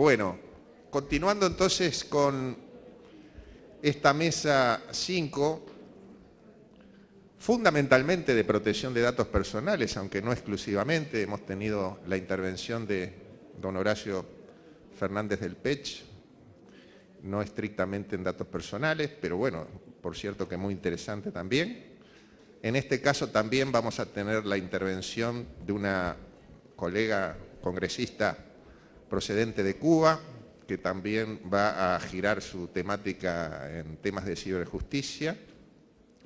Bueno, continuando entonces con esta mesa 5, fundamentalmente de protección de datos personales, aunque no exclusivamente. Hemos tenido la intervención de don Horacio Fernández del Pech, no estrictamente en datos personales, pero bueno, por cierto que muy interesante también. En este caso también vamos a tener la intervención de una colega congresista procedente de Cuba, que también va a girar su temática en temas de ciberjusticia,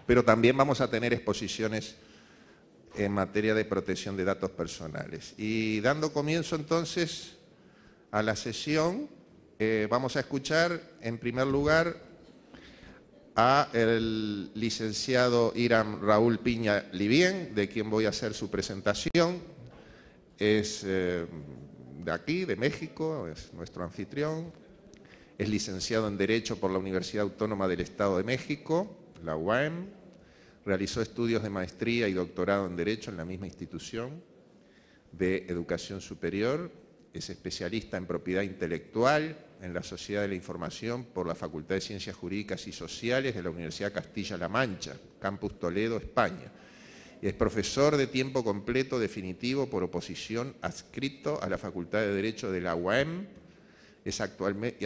pero también vamos a tener exposiciones en materia de protección de datos personales. Y dando comienzo entonces a la sesión, vamos a escuchar en primer lugar a el licenciado Hiram Raúl Piña Livien, de quien voy a hacer su presentación. Es de aquí, de México, es nuestro anfitrión. Es licenciado en Derecho por la Universidad Autónoma del Estado de México, la UAM. Realizó estudios de maestría y doctorado en Derecho en la misma institución de educación superior. Es especialista en propiedad intelectual en la Sociedad de la Información por la Facultad de Ciencias Jurídicas y Sociales de la Universidad Castilla-La Mancha, Campus Toledo, España. Y es profesor de tiempo completo definitivo por oposición adscrito a la Facultad de Derecho de la UAM.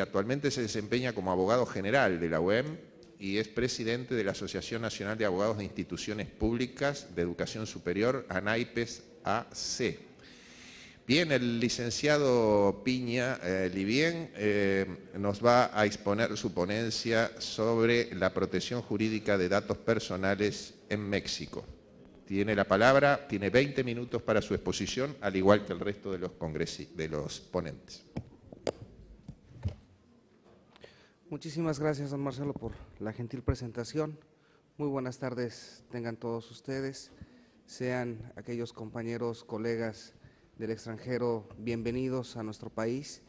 Actualmente se desempeña como abogado general de la UAM y es presidente de la Asociación Nacional de Abogados de Instituciones Públicas de Educación Superior, ANAIPES AC. Bien, el licenciado Piña Livien nos va a exponer su ponencia sobre la protección jurídica de datos personales en México. Tiene la palabra, tiene 20 minutos para su exposición, al igual que el resto de los ponentes. Muchísimas gracias, don Marcelo, por la gentil presentación. Muy buenas tardes tengan todos ustedes. Sean aquellos compañeros, colegas del extranjero, bienvenidos a nuestro país.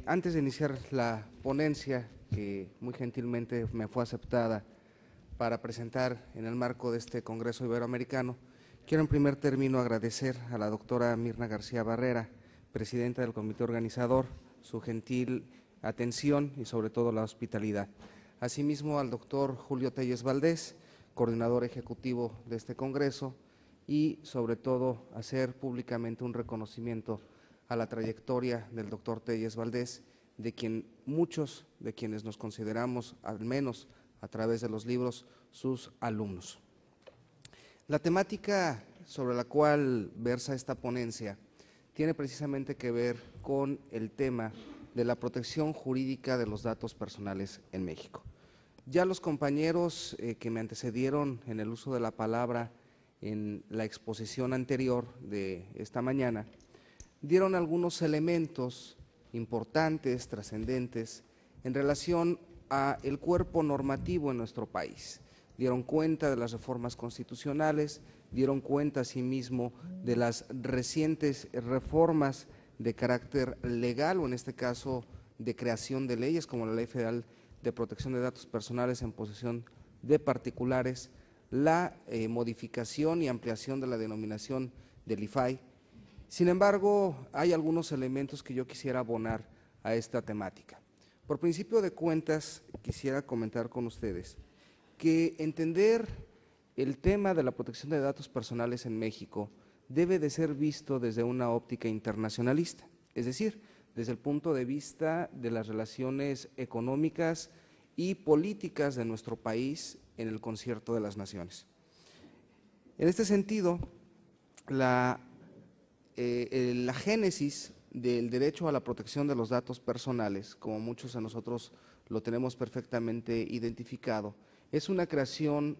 Antes de iniciar la ponencia, que muy gentilmente me fue aceptada para presentar en el marco de este Congreso Iberoamericano, quiero en primer término agradecer a la doctora Mirna García Barrera, presidenta del comité organizador, su gentil atención y sobre todo la hospitalidad. Asimismo al doctor Julio Telles Valdés, coordinador ejecutivo de este Congreso, y sobre todo hacer públicamente un reconocimiento a la trayectoria del doctor Telles Valdés, de quien muchos de quienes nos consideramos, al menos a través de los libros, sus alumnos. La temática sobre la cual versa esta ponencia tiene precisamente que ver con el tema de la protección jurídica de los datos personales en México. Ya los compañeros que me antecedieron en el uso de la palabra en la exposición anterior de esta mañana, dieron algunos elementos importantes, trascendentes, en relación a el cuerpo normativo en nuestro país. Dieron cuenta de las reformas constitucionales, dieron cuenta asimismo de las recientes reformas de carácter legal, o en este caso de creación de leyes, como la Ley Federal de Protección de Datos Personales en posesión de particulares, la modificación y ampliación de la denominación del IFAI. Sin embargo, hay algunos elementos que yo quisiera abonar a esta temática. Por principio de cuentas, quisiera comentar con ustedes que entender el tema de la protección de datos personales en México debe de ser visto desde una óptica internacionalista, es decir, desde el punto de vista de las relaciones económicas y políticas de nuestro país en el concierto de las naciones. En este sentido, la génesis del derecho a la protección de los datos personales, como muchos de nosotros lo tenemos perfectamente identificado, es una creación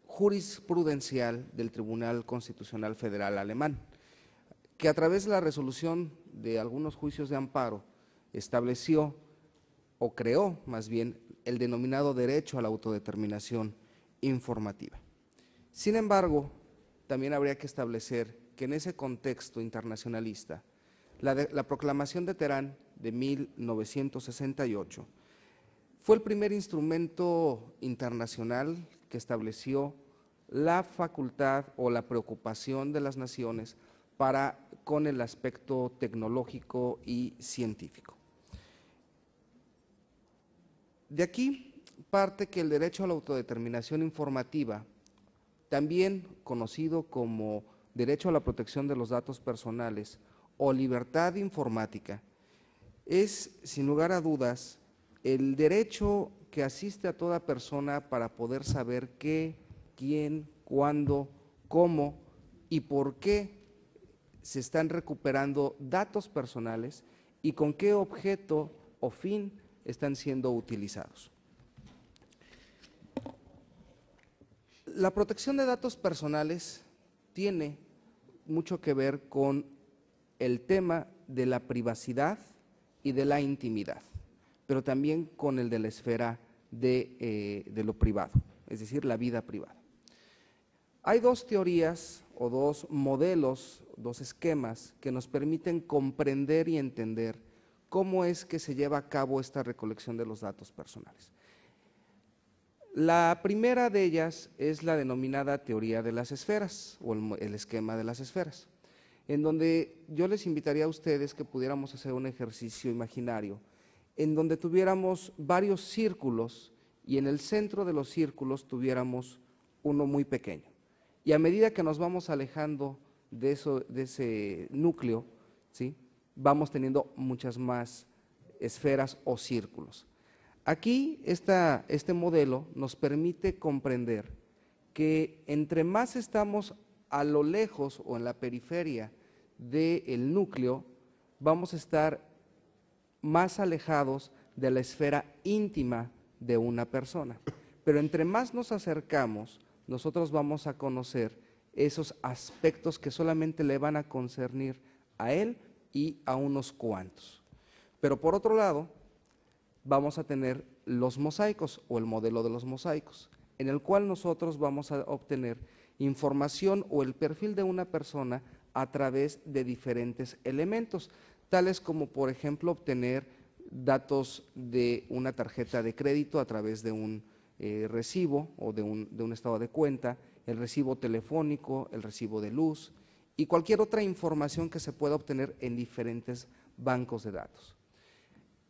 jurisprudencial del Tribunal Constitucional Federal alemán, que a través de la resolución de algunos juicios de amparo estableció o creó más bien el denominado derecho a la autodeterminación informativa. Sin embargo, también habría que establecer que en ese contexto internacionalista, la Proclamación de Teherán de 1968 fue el primer instrumento internacional que estableció la facultad o la preocupación de las naciones con el aspecto tecnológico y científico. De aquí parte que el derecho a la autodeterminación informativa, también conocido como derecho a la protección de los datos personales o libertad informática, es, sin lugar a dudas, el derecho que asiste a toda persona para poder saber qué, quién, cuándo, cómo y por qué se están recuperando datos personales y con qué objeto o fin están siendo utilizados. La protección de datos personales tiene mucho que ver con el tema de la privacidad y de la intimidad, pero también con el de la esfera de lo privado, es decir, la vida privada. Hay dos teorías o dos modelos, dos esquemas que nos permiten comprender y entender cómo es que se lleva a cabo esta recolección de los datos personales. La primera de ellas es la denominada teoría de las esferas o el esquema de las esferas, en donde yo les invitaría a ustedes que pudiéramos hacer un ejercicio imaginario, en donde tuviéramos varios círculos y en el centro de los círculos tuviéramos uno muy pequeño. Y a medida que nos vamos alejando de ese núcleo, ¿sí?, vamos teniendo muchas más esferas o círculos. Aquí este modelo nos permite comprender que entre más estamos a lo lejos o en la periferia del núcleo, vamos a estar más alejados de la esfera íntima de una persona. Pero entre más nos acercamos, nosotros vamos a conocer esos aspectos que solamente le van a concernir a él y a unos cuantos. Pero por otro lado, vamos a tener los mosaicos o el modelo de los mosaicos, en el cual nosotros vamos a obtener información o el perfil de una persona a través de diferentes elementos, tales como, por ejemplo, obtener datos de una tarjeta de crédito a través de un recibo o de un estado de cuenta, el recibo telefónico, el recibo de luz y cualquier otra información que se pueda obtener en diferentes bancos de datos.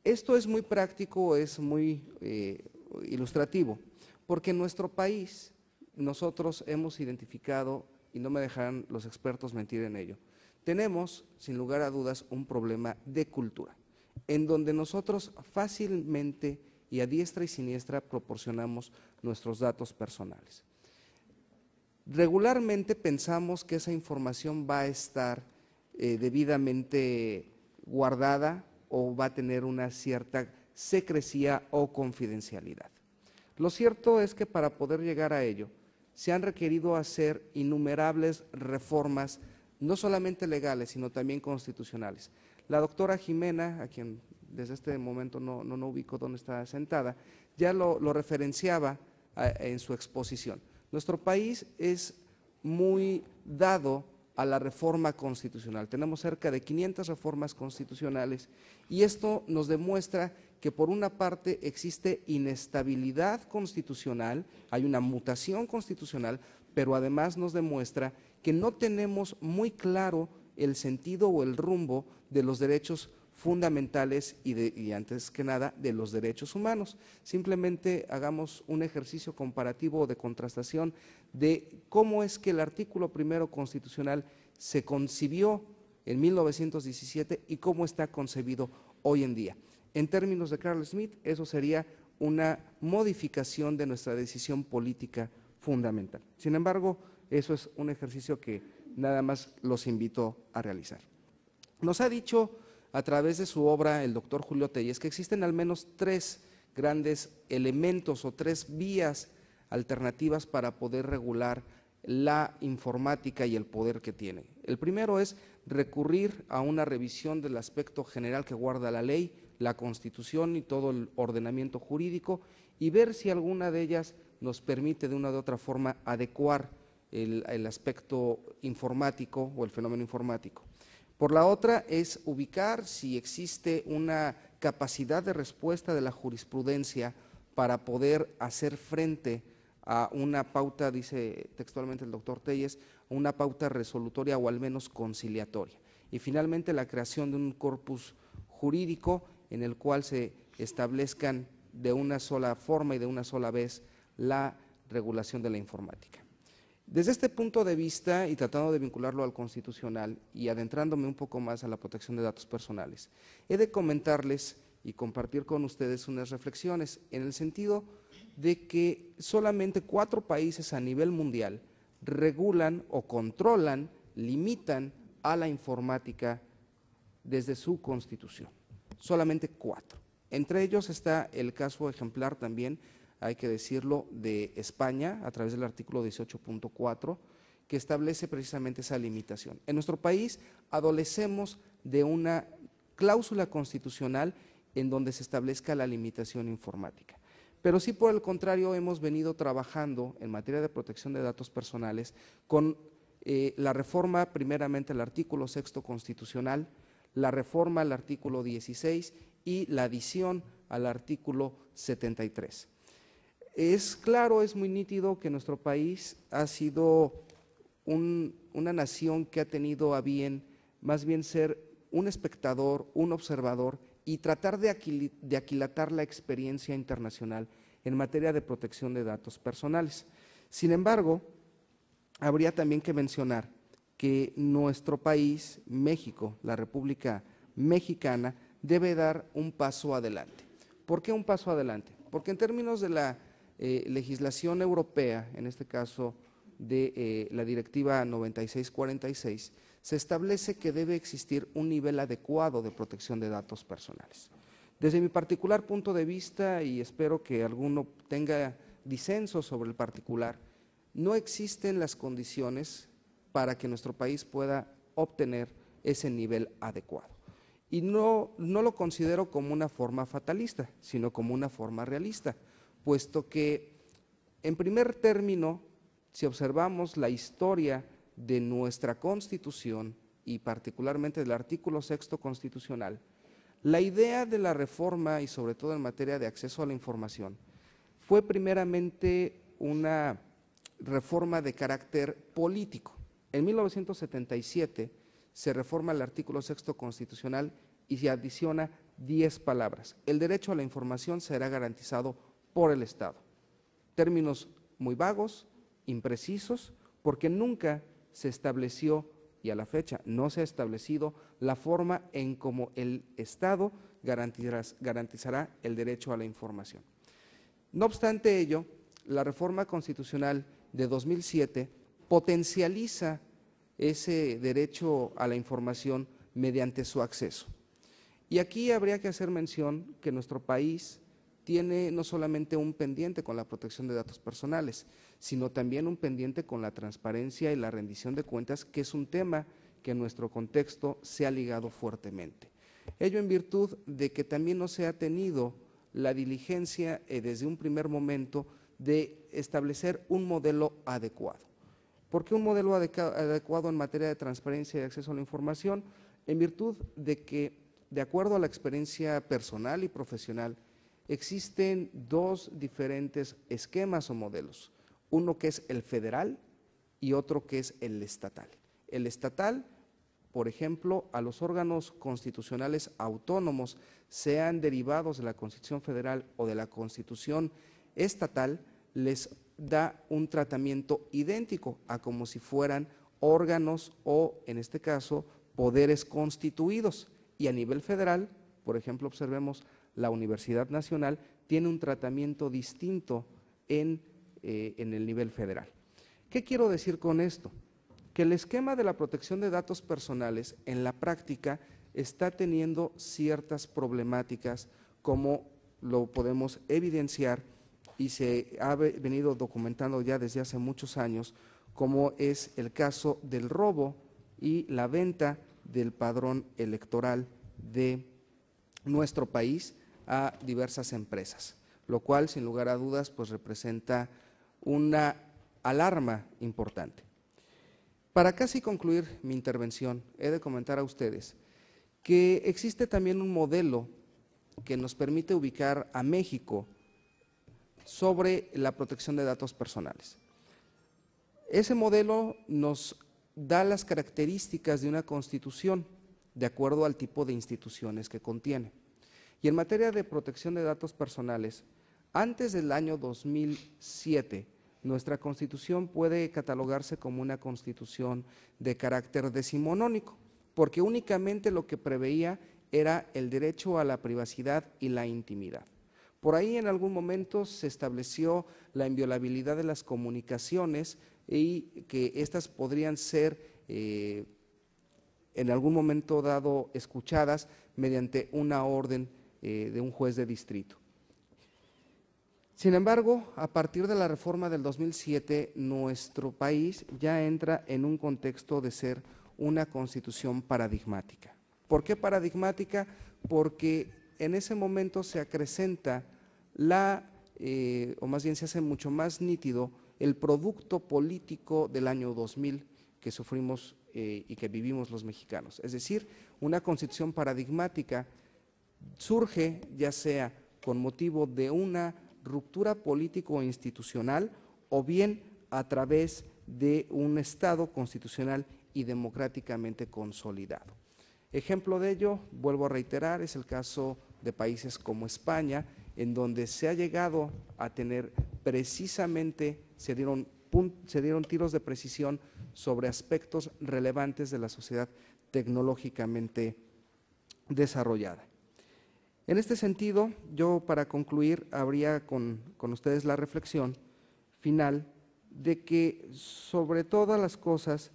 Esto es muy práctico, es muy ilustrativo, porque en nuestro país nosotros hemos identificado, y no me dejarán los expertos mentir en ello, tenemos, sin lugar a dudas, un problema de cultura, en donde nosotros fácilmente y a diestra y siniestra proporcionamos nuestros datos personales. Regularmente pensamos que esa información va a estar debidamente guardada o va a tener una cierta secrecía o confidencialidad. Lo cierto es que para poder llegar a ello, se han requerido hacer innumerables reformas, no solamente legales, sino también constitucionales. La doctora Jimena, a quien desde este momento no ubico dónde está sentada, ya lo referenciaba en su exposición. Nuestro país es muy dado a la reforma constitucional. Tenemos cerca de 500 reformas constitucionales y esto nos demuestra que por una parte existe inestabilidad constitucional, hay una mutación constitucional, pero además nos demuestra que no tenemos muy claro el sentido o el rumbo de los derechos fundamentales y antes que nada de los derechos humanos. Simplemente hagamos un ejercicio comparativo de contrastación de cómo es que el artículo primero constitucional se concibió en 1917 y cómo está concebido hoy en día. En términos de Carl Schmitt, eso sería una modificación de nuestra decisión política fundamental. Sin embargo, eso es un ejercicio que nada más los invito a realizar. Nos ha dicho a través de su obra el doctor Julio Telles que existen al menos 3 grandes elementos o 3 vías alternativas para poder regular la informática y el poder que tiene. El primero es recurrir a una revisión del aspecto general que guarda la ley, la Constitución y todo el ordenamiento jurídico y ver si alguna de ellas nos permite de una u otra forma adecuar el aspecto informático o el fenómeno informático. Por la otra es ubicar si existe una capacidad de respuesta de la jurisprudencia para poder hacer frente a una pauta, dice textualmente el doctor Telles, una pauta resolutoria o al menos conciliatoria. Y finalmente la creación de un corpus jurídico en el cual se establezcan de una sola forma y de una sola vez la regulación de la informática. Desde este punto de vista, y tratando de vincularlo al constitucional y adentrándome un poco más a la protección de datos personales, he de comentarles y compartir con ustedes unas reflexiones en el sentido de que solamente 4 países a nivel mundial regulan o controlan, limitan a la informática desde su constitución. Solamente 4. Entre ellos está el caso ejemplar también, hay que decirlo, de España, a través del artículo 18.4, que establece precisamente esa limitación. En nuestro país adolecemos de una cláusula constitucional en donde se establezca la limitación informática. Pero sí, por el contrario, hemos venido trabajando en materia de protección de datos personales con la reforma primeramente al artículo 6º constitucional, la reforma al artículo 16 y la adición al artículo 73. Es claro, es muy nítido que nuestro país ha sido una nación que ha tenido a bien, más bien ser un espectador, un observador y tratar de aquilatar la experiencia internacional en materia de protección de datos personales. Sin embargo, habría también que mencionar que nuestro país, México, la República Mexicana, debe dar un paso adelante. ¿Por qué un paso adelante? Porque en términos de la legislación europea, en este caso de la Directiva 9646, se establece que debe existir un nivel adecuado de protección de datos personales. Desde mi particular punto de vista, y espero que alguno tenga disenso sobre el particular, no existen las condiciones para que nuestro país pueda obtener ese nivel adecuado. Y no lo considero como una forma fatalista, sino como una forma realista, puesto que, en primer término, si observamos la historia de nuestra Constitución y particularmente del artículo 6º constitucional, la idea de la reforma y sobre todo en materia de acceso a la información fue primeramente una reforma de carácter político. En 1977 se reforma el artículo 6º constitucional y se adiciona 10 palabras. El derecho a la información será garantizado por el Estado. Términos muy vagos, imprecisos, porque nunca se estableció, y a la fecha no se ha establecido, la forma en cómo el Estado garantizará el derecho a la información. No obstante ello, la reforma constitucional de 2007 potencializa ese derecho a la información mediante su acceso. Y aquí habría que hacer mención que nuestro país tiene no solamente un pendiente con la protección de datos personales, sino también un pendiente con la transparencia y la rendición de cuentas, que es un tema que en nuestro contexto se ha ligado fuertemente. Ello en virtud de que también no se ha tenido la diligencia desde un primer momento de establecer un modelo adecuado. ¿Por qué un modelo adecuado en materia de transparencia y acceso a la información? En virtud de que, de acuerdo a la experiencia personal y profesional, existen 2 diferentes esquemas o modelos, uno que es el federal y otro que es el estatal. El estatal, por ejemplo, a los órganos constitucionales autónomos, sean derivados de la Constitución Federal o de la Constitución estatal, les da un tratamiento idéntico a como si fueran órganos o, en este caso, poderes constituidos. Y a nivel federal, por ejemplo, observemos la Universidad Nacional, tiene un tratamiento distinto en el nivel federal. ¿Qué quiero decir con esto? Que el esquema de la protección de datos personales en la práctica está teniendo ciertas problemáticas, como lo podemos evidenciar y se ha venido documentando ya desde hace muchos años, como es el caso del robo y la venta del padrón electoral de nuestro país a diversas empresas, lo cual sin lugar a dudas pues representa una alarma importante. Para casi concluir mi intervención, he de comentar a ustedes que existe también un modelo que nos permite ubicar a México sobre la protección de datos personales. Ese modelo nos da las características de una constitución de acuerdo al tipo de instituciones que contiene. Y en materia de protección de datos personales, antes del año 2007, nuestra constitución puede catalogarse como una constitución de carácter decimonónico, porque únicamente lo que preveía era el derecho a la privacidad y la intimidad. Por ahí en algún momento se estableció la inviolabilidad de las comunicaciones y que éstas podrían ser en algún momento dado escuchadas mediante una orden de un juez de distrito. Sin embargo, a partir de la reforma del 2007, nuestro país ya entra en un contexto de ser una constitución paradigmática. ¿Por qué paradigmática? Porque en ese momento se acrecenta o más bien se hace mucho más nítido el producto político del año 2000 que sufrimos y que vivimos los mexicanos. Es decir, una constitución paradigmática surge ya sea con motivo de una ruptura político-institucional o bien a través de un Estado constitucional y democráticamente consolidado. Ejemplo de ello, vuelvo a reiterar, es el caso de países como España, en donde se ha llegado a tener precisamente, se dieron tiros de precisión sobre aspectos relevantes de la sociedad tecnológicamente desarrollada. En este sentido, yo para concluir, habría con ustedes la reflexión final de que sobre todas las cosas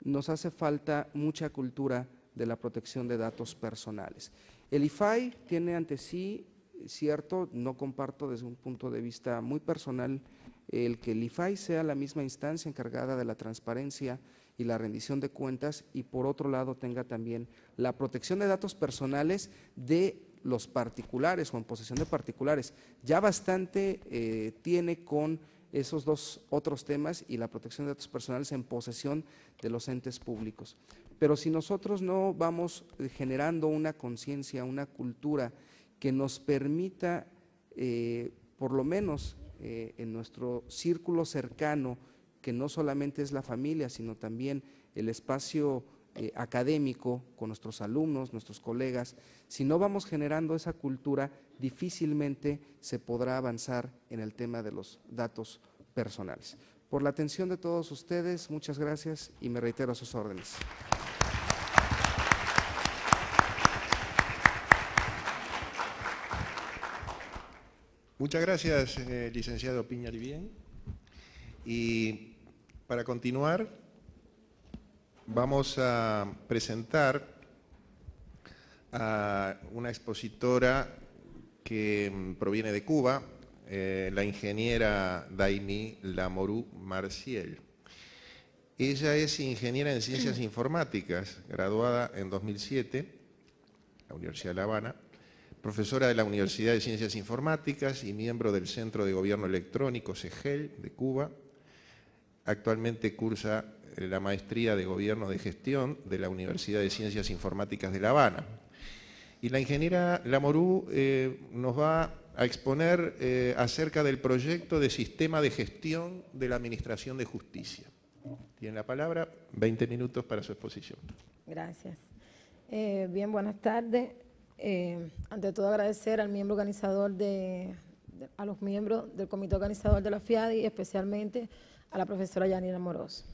nos hace falta mucha cultura de la protección de datos personales. El IFAI tiene ante sí, cierto, no comparto desde un punto de vista muy personal el que el IFAI sea la misma instancia encargada de la transparencia y la rendición de cuentas y por otro lado tenga también la protección de datos personales de los particulares o en posesión de particulares. Ya bastante tiene con esos dos otros temas y la protección de datos personales en posesión de los entes públicos. Pero si nosotros no vamos generando una conciencia, una cultura que nos permita, por lo menos en nuestro círculo cercano, que no solamente es la familia, sino también el espacio académico con nuestros alumnos, nuestros colegas, si no vamos generando esa cultura, difícilmente se podrá avanzar en el tema de los datos personales. Por la atención de todos ustedes, muchas gracias y me reitero a sus órdenes. Muchas gracias, licenciado Piña Livien. Y para continuar, vamos a presentar a una expositora que proviene de Cuba, la ingeniera Daini Lamorú Marciel. Ella es ingeniera en Ciencias Informáticas, graduada en 2007 en la Universidad de La Habana, profesora de la Universidad de Ciencias Informáticas y miembro del Centro de Gobierno Electrónico, CEGEL, de Cuba. Actualmente cursa la maestría de Gobierno de Gestión de la Universidad de Ciencias Informáticas de La Habana. Y la ingeniera Lamorú nos va a exponer acerca del proyecto de sistema de gestión de la Administración de Justicia. Tiene la palabra, 20 minutos para su exposición. Gracias. Bien, buenas tardes. Ante todo agradecer al miembro organizador a los miembros del comité organizador de la FIADI y especialmente a la profesora Yanira Amorós.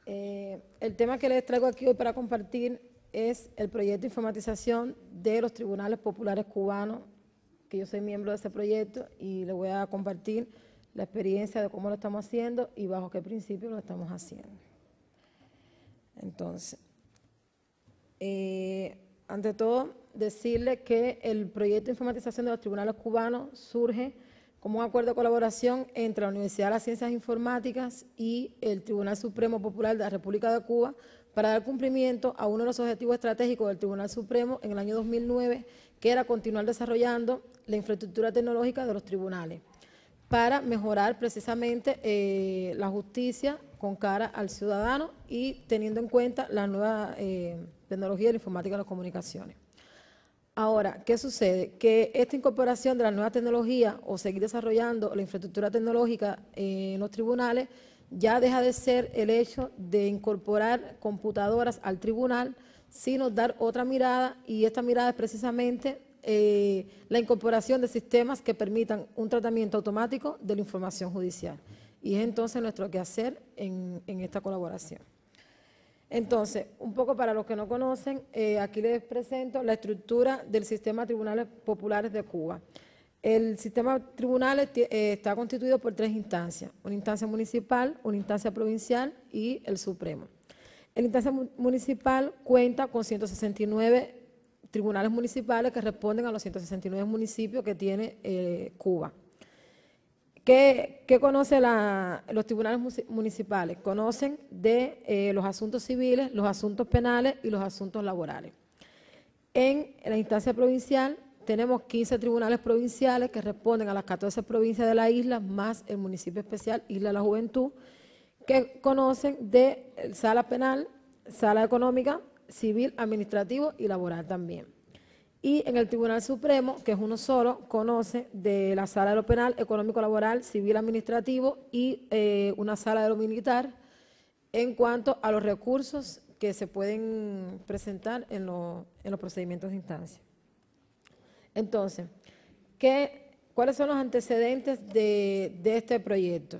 El tema que les traigo aquí hoy para compartir es el proyecto de informatización de los tribunales populares cubanos, que yo soy miembro de ese proyecto y les voy a compartir la experiencia de cómo lo estamos haciendo y bajo qué principios lo estamos haciendo. Entonces, ante todo, decirles que el proyecto de informatización de los tribunales cubanos surge como un acuerdo de colaboración entre la Universidad de las Ciencias Informáticas y el Tribunal Supremo Popular de la República de Cuba para dar cumplimiento a uno de los objetivos estratégicos del Tribunal Supremo en el año 2009, que era continuar desarrollando la infraestructura tecnológica de los tribunales para mejorar precisamente la justicia con cara al ciudadano y teniendo en cuenta la nueva tecnología de la informática y las comunicaciones. Ahora, ¿qué sucede? Que esta incorporación de la nueva tecnología o seguir desarrollando la infraestructura tecnológica en los tribunales ya deja de ser el hecho de incorporar computadoras al tribunal, sino dar otra mirada, y esta mirada es precisamente la incorporación de sistemas que permitan un tratamiento automático de la información judicial. Y es entonces nuestro quehacer en esta colaboración. Entonces, un poco para los que no conocen, aquí les presento la estructura del sistema de tribunales populares de Cuba. El sistema de tribunales está constituido por 3 instancias: una instancia municipal, una instancia provincial y el Supremo. La instancia municipal cuenta con 169 tribunales municipales que responden a los 169 municipios que tiene Cuba. ¿Qué conocen los tribunales municipales? Conocen de los asuntos civiles, los asuntos penales y los asuntos laborales. En la instancia provincial tenemos 15 tribunales provinciales que responden a las 14 provincias de la isla, más el municipio especial Isla de la Juventud, que conocen de sala penal, sala económica, civil, administrativo y laboral también. Y en el Tribunal Supremo, que es uno solo, conoce de la sala de lo penal, económico, laboral, civil, administrativo y una sala de lo militar en cuanto a los recursos que se pueden presentar en los procedimientos de instancia. Entonces, ¿cuáles son los antecedentes de este proyecto?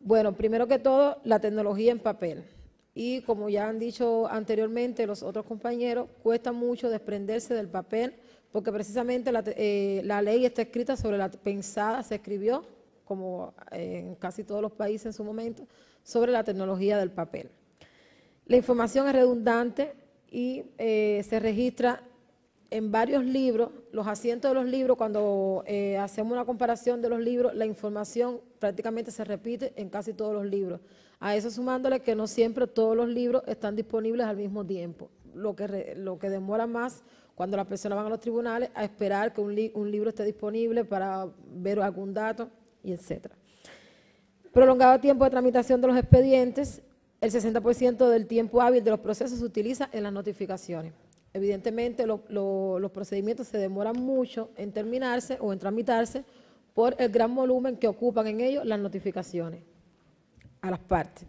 Bueno, primero que todo, la tecnología en papel. Y como ya han dicho anteriormente los otros compañeros, cuesta mucho desprenderse del papel, porque precisamente la ley está escrita sobre la pensada, se escribió, como en casi todos los países en su momento, sobre la tecnología del papel. La información es redundante y se registra en varios libros. Los asientos de los libros, cuando hacemos una comparación de los libros, la información prácticamente se repite en casi todos los libros. A eso sumándole que no siempre todos los libros están disponibles al mismo tiempo, lo que demora más cuando las personas van a los tribunales a esperar que un libro esté disponible para ver algún dato, y etcétera. Prolongado tiempo de tramitación de los expedientes. El 60% del tiempo hábil de los procesos se utiliza en las notificaciones. Evidentemente, los procedimientos se demoran mucho en terminarse o en tramitarse por el gran volumen que ocupan en ellos las notificaciones a las partes.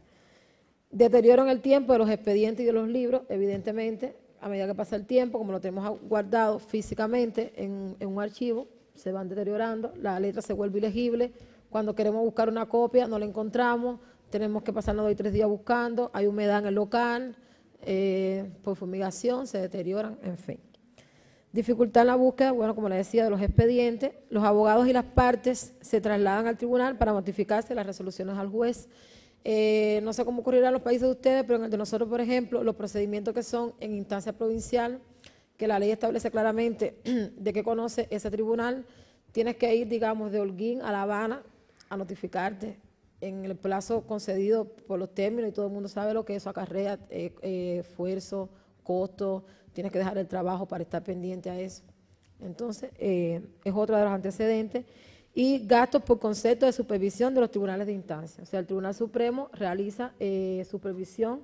Deterioro en el tiempo de los expedientes y de los libros, evidentemente, a medida que pasa el tiempo, como lo tenemos guardado físicamente en un archivo, se van deteriorando, la letra se vuelve ilegible, cuando queremos buscar una copia no la encontramos, tenemos que pasarnos 2 y 3 días buscando, hay humedad en el local, por fumigación, se deterioran, en fin. Dificultad en la búsqueda, bueno, como les decía, de los expedientes. Los abogados y las partes se trasladan al tribunal para notificarse las resoluciones al juez. No sé cómo ocurrirá en los países de ustedes, pero en el de nosotros, por ejemplo, los procedimientos que son en instancia provincial, que la ley establece claramente de qué conoce ese tribunal, tienes que ir, digamos, de Holguín a La Habana a notificarte en el plazo concedido por los términos, y todo el mundo sabe lo que eso acarrea, esfuerzo, costo, tienes que dejar el trabajo para estar pendiente a eso. Entonces, es otro de los antecedentes. Y gastos por concepto de supervisión de los tribunales de instancia. O sea, el Tribunal Supremo realiza supervisión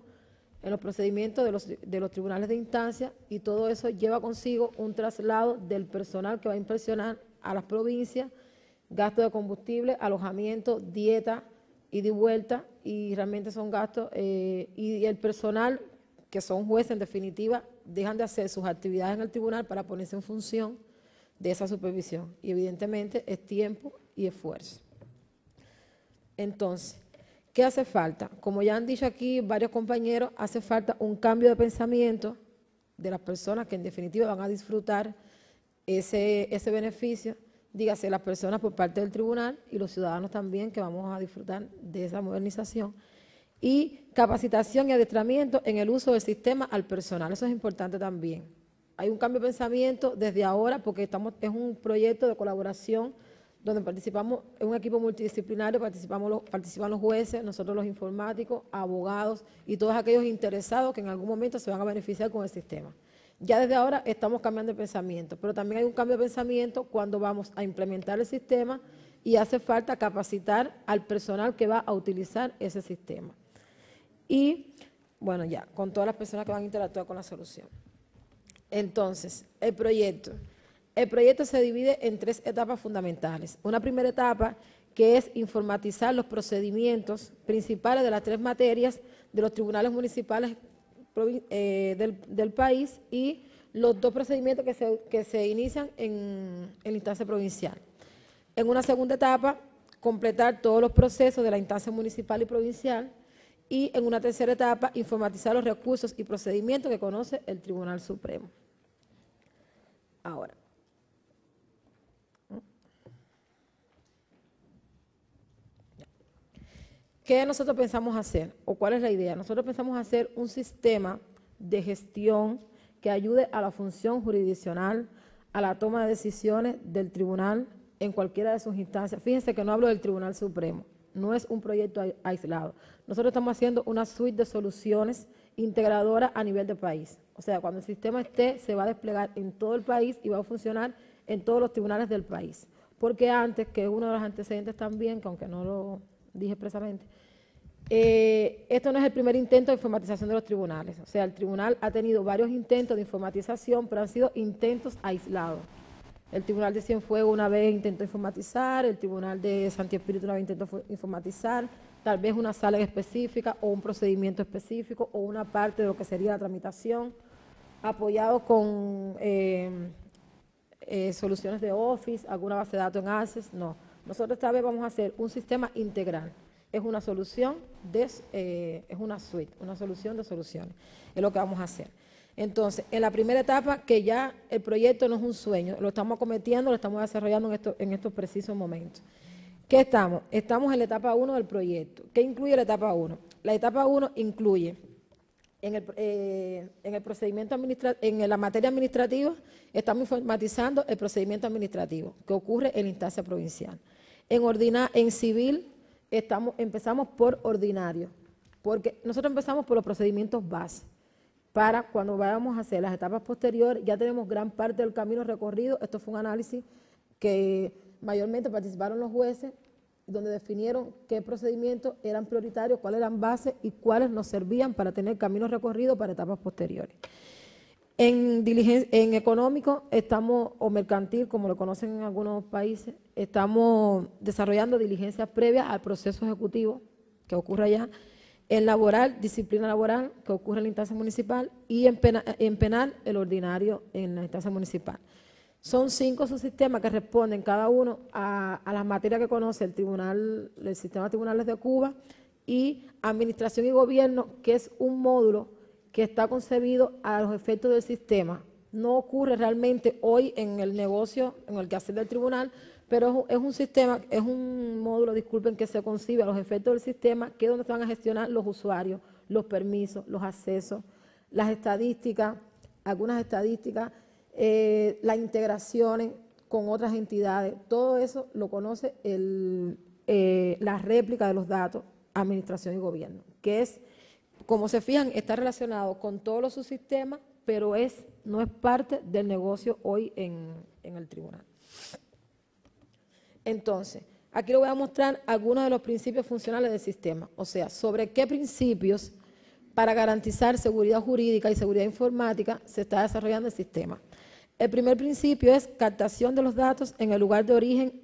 en los procedimientos de los tribunales de instancia, y todo eso lleva consigo un traslado del personal que va a inspeccionar a las provincias, gasto de combustible, alojamiento, dieta, ida y vuelta, y realmente son gastos, y el personal, que son jueces en definitiva, dejan de hacer sus actividades en el tribunal para ponerse en función de esa supervisión, y evidentemente es tiempo y esfuerzo. Entonces, ¿qué hace falta? Como ya han dicho aquí varios compañeros, hace falta un cambio de pensamiento de las personas que en definitiva van a disfrutar ese beneficio, dígase las personas por parte del tribunal y los ciudadanos también, que vamos a disfrutar de esa modernización, y capacitación y adiestramiento en el uso del sistema al personal. Eso es importante también. Hay un cambio de pensamiento desde ahora, porque es un proyecto de colaboración donde participamos, es un equipo multidisciplinario, participan los jueces, nosotros los informáticos, abogados y todos aquellos interesados que en algún momento se van a beneficiar con el sistema. Ya desde ahora estamos cambiando de pensamiento, pero también hay un cambio de pensamiento cuando vamos a implementar el sistema y hace falta capacitar al personal que va a utilizar ese sistema. Y, bueno, ya, con todas las personas que van a interactuar con la solución. Entonces, el proyecto se divide en 3 etapas fundamentales. Una primera etapa que es informatizar los procedimientos principales de las 3 materias de los tribunales municipales del país y los 2 procedimientos que se inician en la instancia provincial. En una segunda etapa, completar todos los procesos de la instancia municipal y provincial, y en una tercera etapa, informatizar los recursos y procedimientos que conoce el Tribunal Supremo. Ahora, ¿qué nosotros pensamos hacer? ¿O cuál es la idea? Nosotros pensamos hacer un sistema de gestión que ayude a la función jurisdiccional, a la toma de decisiones del tribunal en cualquiera de sus instancias. Fíjense que no hablo del Tribunal Supremo, no es un proyecto aislado. Nosotros estamos haciendo una suite de soluciones integradoras a nivel de país. O sea, cuando el sistema esté, se va a desplegar en todo el país y va a funcionar en todos los tribunales del país. Porque antes, que es uno de los antecedentes también, que aunque no lo dije expresamente, esto no es el primer intento de informatización de los tribunales. O sea, el tribunal ha tenido varios intentos de informatización, pero han sido intentos aislados. El Tribunal de Cienfuegos una vez intentó informatizar, el Tribunal de Santi Espíritu una vez intentó informatizar, tal vez una sala específica o un procedimiento específico o una parte de lo que sería la tramitación, apoyado con soluciones de Office, alguna base de datos en Access. No, nosotros esta vez vamos a hacer un sistema integral. Es una solución, es una suite, una solución de soluciones, es lo que vamos a hacer. Entonces, en la primera etapa, que ya el proyecto no es un sueño, lo estamos acometiendo, lo estamos desarrollando en estos precisos momentos. ¿Qué estamos? Estamos en la etapa 1 del proyecto. ¿Qué incluye la etapa 1? La etapa 1 incluye, en el procedimiento administrativo, en la materia administrativa, estamos informatizando el procedimiento administrativo que ocurre en la instancia provincial. En civil, empezamos por ordinario, porque nosotros empezamos por los procedimientos base. Para cuando vayamos a hacer las etapas posteriores, ya tenemos gran parte del camino recorrido. Esto fue un análisis que mayormente participaron los jueces, donde definieron qué procedimientos eran prioritarios, cuáles eran bases y cuáles nos servían para tener camino recorrido para etapas posteriores. En económico estamos, o mercantil, como lo conocen en algunos países, estamos desarrollando diligencias previas al proceso ejecutivo que ocurre allá. En laboral, disciplina laboral, que ocurre en la instancia municipal, y en penal, el ordinario en la instancia municipal. Son 5 subsistemas que responden cada uno a las materias que conoce el sistema de tribunales de Cuba, y administración y gobierno, que es un módulo que está concebido a los efectos del sistema. No ocurre realmente hoy en el negocio, en el quehacer del tribunal, pero es un sistema, es un módulo, disculpen, que se concibe a los efectos del sistema, que es donde se van a gestionar los usuarios, los permisos, los accesos, las estadísticas, algunas estadísticas, las integraciones con otras entidades. Todo eso lo conoce la réplica de los datos, administración y gobierno, que es, como se fijan, está relacionado con todos los subsistemas, pero no es parte del negocio hoy en el tribunal. Entonces, aquí les voy a mostrar algunos de los principios funcionales del sistema, o sea, sobre qué principios para garantizar seguridad jurídica y seguridad informática se está desarrollando el sistema. El primer principio es captación de los datos en el lugar de origen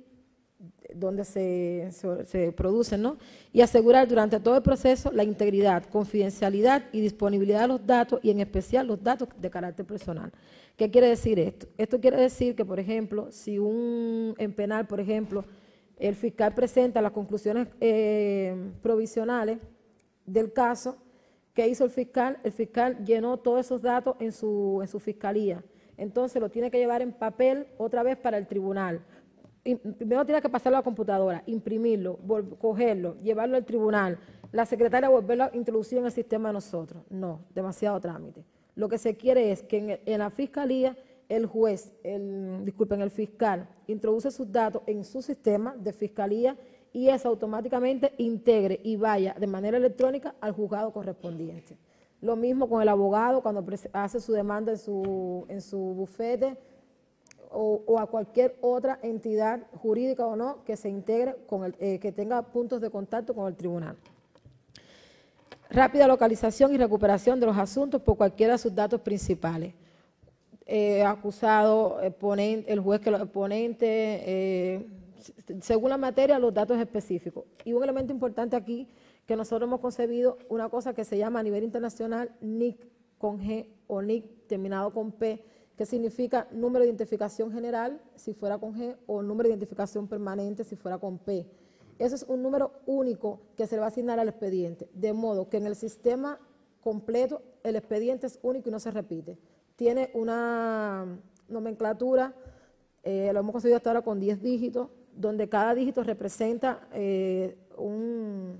donde se producen, ¿no? Y asegurar durante todo el proceso la integridad, confidencialidad y disponibilidad de los datos, y en especial los datos de carácter personal. ¿Qué quiere decir esto? Esto quiere decir que, por ejemplo, si en penal, por ejemplo, el fiscal presenta las conclusiones provisionales del caso, ¿qué hizo el fiscal? El fiscal llenó todos esos datos en su fiscalía. Entonces lo tiene que llevar en papel otra vez para el tribunal. Primero tiene que pasarlo a la computadora, imprimirlo, cogerlo, llevarlo al tribunal, la secretaria volverlo a introducir en el sistema de nosotros. No, demasiado trámite. Lo que se quiere es que en la fiscalía el fiscal introduce sus datos en su sistema de fiscalía, y eso automáticamente integre y vaya de manera electrónica al juzgado correspondiente. Lo mismo con el abogado cuando hace su demanda en su bufete, o a cualquier otra entidad jurídica o no que se integre, que tenga puntos de contacto con el tribunal. Rápida localización y recuperación de los asuntos por cualquiera de sus datos principales. Acusado, el juez que lo ponente, según la materia, los datos específicos. Y un elemento importante aquí, que nosotros hemos concebido una cosa que se llama a nivel internacional NIC con G o NIC terminado con P, que significa número de identificación general si fuera con G o número de identificación permanente si fuera con P. Eso es un número único que se le va a asignar al expediente, de modo que en el sistema completo el expediente es único y no se repite. Tiene una nomenclatura, lo hemos conseguido hasta ahora con 10 dígitos, donde cada dígito representa un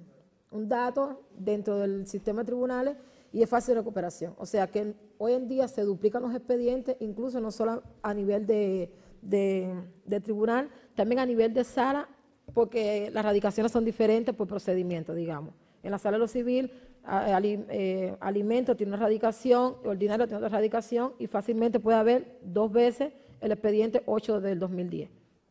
dato dentro del sistema de tribunales y es fácil de recuperación. O sea que hoy en día se duplican los expedientes, incluso no solo a nivel de tribunal, también a nivel de sala, porque las radicaciones son diferentes por procedimiento, digamos. En la sala de lo civil, alimento tiene una radicación, ordinario tiene otra radicación y fácilmente puede haber 2 veces el expediente 8 del 2010,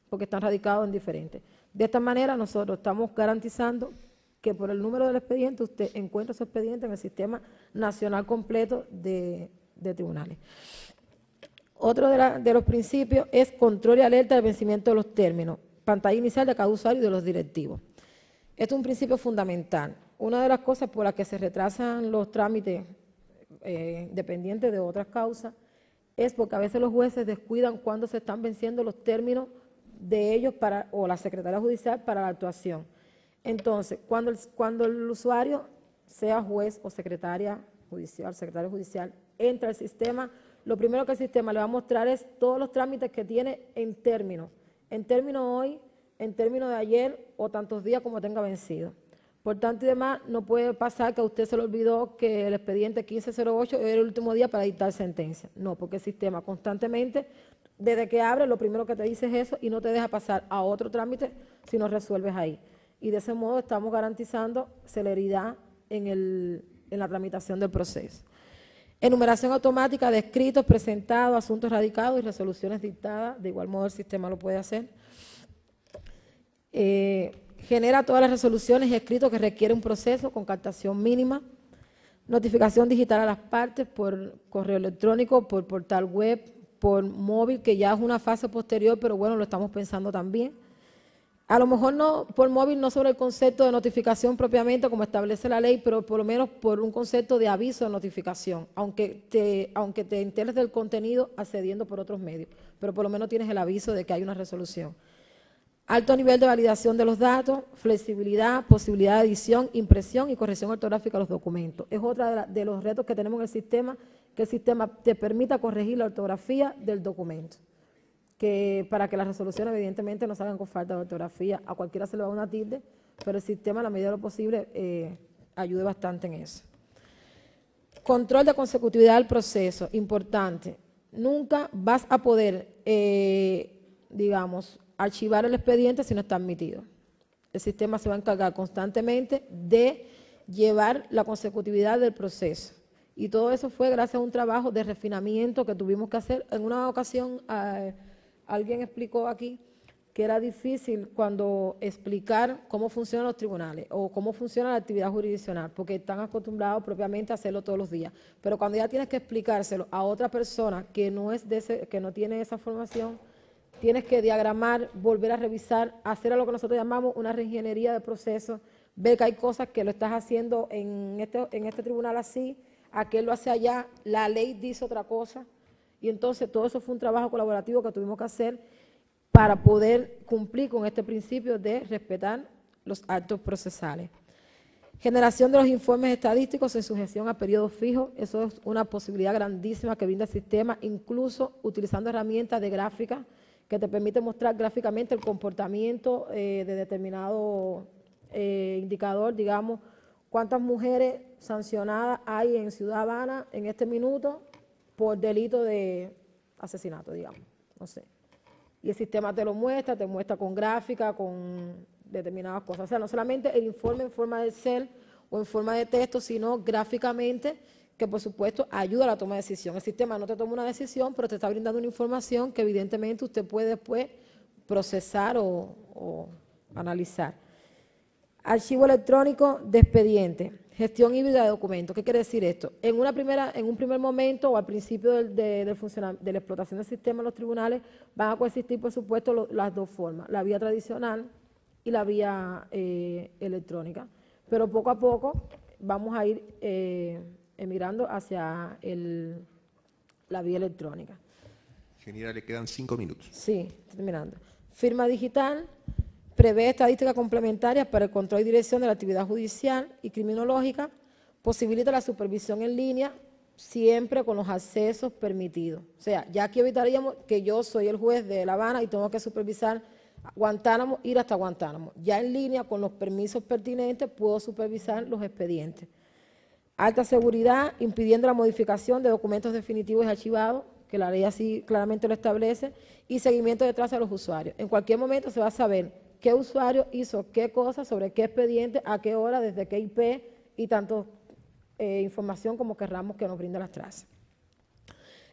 porque están radicados en diferentes. De esta manera nosotros estamos garantizando que por el número del expediente usted encuentra su expediente en el sistema nacional completo de tribunales. Otro de los principios es control y alerta del vencimiento de los términos, pantalla inicial de cada usuario y de los directivos. Esto es un principio fundamental. Una de las cosas por las que se retrasan los trámites dependientes de otras causas es porque a veces los jueces descuidan cuando se están venciendo los términos de ellos o la Secretaría Judicial para la actuación. Entonces, cuando el usuario, sea juez o secretario judicial, entra al sistema, lo primero que el sistema le va a mostrar es todos los trámites que tiene en término hoy, en término de ayer o tantos días como tenga vencido. Por tanto y demás, no puede pasar que a usted se le olvidó que el expediente 1508 era el último día para dictar sentencia. No, porque el sistema constantemente, desde que abre, lo primero que te dice es eso y no te deja pasar a otro trámite si no resuelves ahí. Y de ese modo estamos garantizando celeridad en la tramitación del proceso. Enumeración automática de escritos presentados, asuntos radicados y resoluciones dictadas. De igual modo el sistema lo puede hacer. Genera todas las resoluciones y escritos que requiere un proceso con captación mínima. Notificación digital a las partes por correo electrónico, por portal web, por móvil, que ya es una fase posterior, pero bueno, lo estamos pensando también. A lo mejor no por móvil, no sobre el concepto de notificación propiamente como establece la ley, pero por lo menos por un concepto de aviso de notificación, aunque te enteres del contenido accediendo por otros medios, pero por lo menos tienes el aviso de que hay una resolución. Alto nivel de validación de los datos, flexibilidad, posibilidad de edición, impresión y corrección ortográfica de los documentos. Es otra de los retos que tenemos en el sistema, que el sistema te permita corregir la ortografía del documento. Para que las resoluciones evidentemente no salgan con falta de ortografía, a cualquiera se le va una tilde, pero el sistema a la medida de lo posible ayude bastante en eso. Control de consecutividad del proceso, importante. Nunca vas a poder, archivar el expediente si no está admitido. El sistema se va a encargar constantemente de llevar la consecutividad del proceso. Y todo eso fue gracias a un trabajo de refinamiento que tuvimos que hacer. En una ocasión alguien explicó aquí que era difícil cuando explicar cómo funcionan los tribunales o cómo funciona la actividad jurisdiccional, porque están acostumbrados propiamente a hacerlo todos los días. Pero cuando ya tienes que explicárselo a otra persona que no tiene esa formación, tienes que diagramar, volver a revisar, hacer a lo que nosotros llamamos una reingeniería de procesos, ver que hay cosas que lo estás haciendo en este tribunal así, aquel lo hace allá, la ley dice otra cosa. Y entonces todo eso fue un trabajo colaborativo que tuvimos que hacer para poder cumplir con este principio de respetar los actos procesales. Generación de los informes estadísticos en sujeción a periodos fijos, eso es una posibilidad grandísima que brinda el sistema, incluso utilizando herramientas de gráfica que te permiten mostrar gráficamente el comportamiento de determinado indicador, digamos, cuántas mujeres sancionadas hay en Ciudad Habana en este minuto por delito de asesinato, digamos, no sé. Y el sistema te lo muestra, te muestra con gráfica, con determinadas cosas. O sea, no solamente el informe en forma de Excel o en forma de texto, sino gráficamente, que por supuesto ayuda a la toma de decisión. El sistema no te toma una decisión, pero te está brindando una información que evidentemente usted puede después procesar o analizar. Archivo electrónico de expediente. Gestión híbrida de documentos. ¿Qué quiere decir esto? En un primer momento o al principio de la explotación del sistema en los tribunales van a coexistir, por supuesto, las dos formas, la vía tradicional y la vía electrónica. Pero poco a poco vamos a ir emigrando hacia la vía electrónica. Ingeniera, le quedan 5 minutos. Sí, estoy terminando. Firma digital. Prevé estadísticas complementarias para el control y dirección de la actividad judicial y criminológica, posibilita la supervisión en línea, siempre con los accesos permitidos. O sea, ya aquí evitaríamos que yo soy el juez de La Habana y tengo que supervisar Guantánamo, ir hasta Guantánamo. Ya en línea, con los permisos pertinentes, puedo supervisar los expedientes. Alta seguridad, impidiendo la modificación de documentos definitivos y archivados, que la ley así claramente lo establece, y seguimiento detrás de los usuarios. En cualquier momento se va a saber qué usuario hizo qué cosa, sobre qué expediente, a qué hora, desde qué IP y tanto información como querramos que nos brinde las trazas.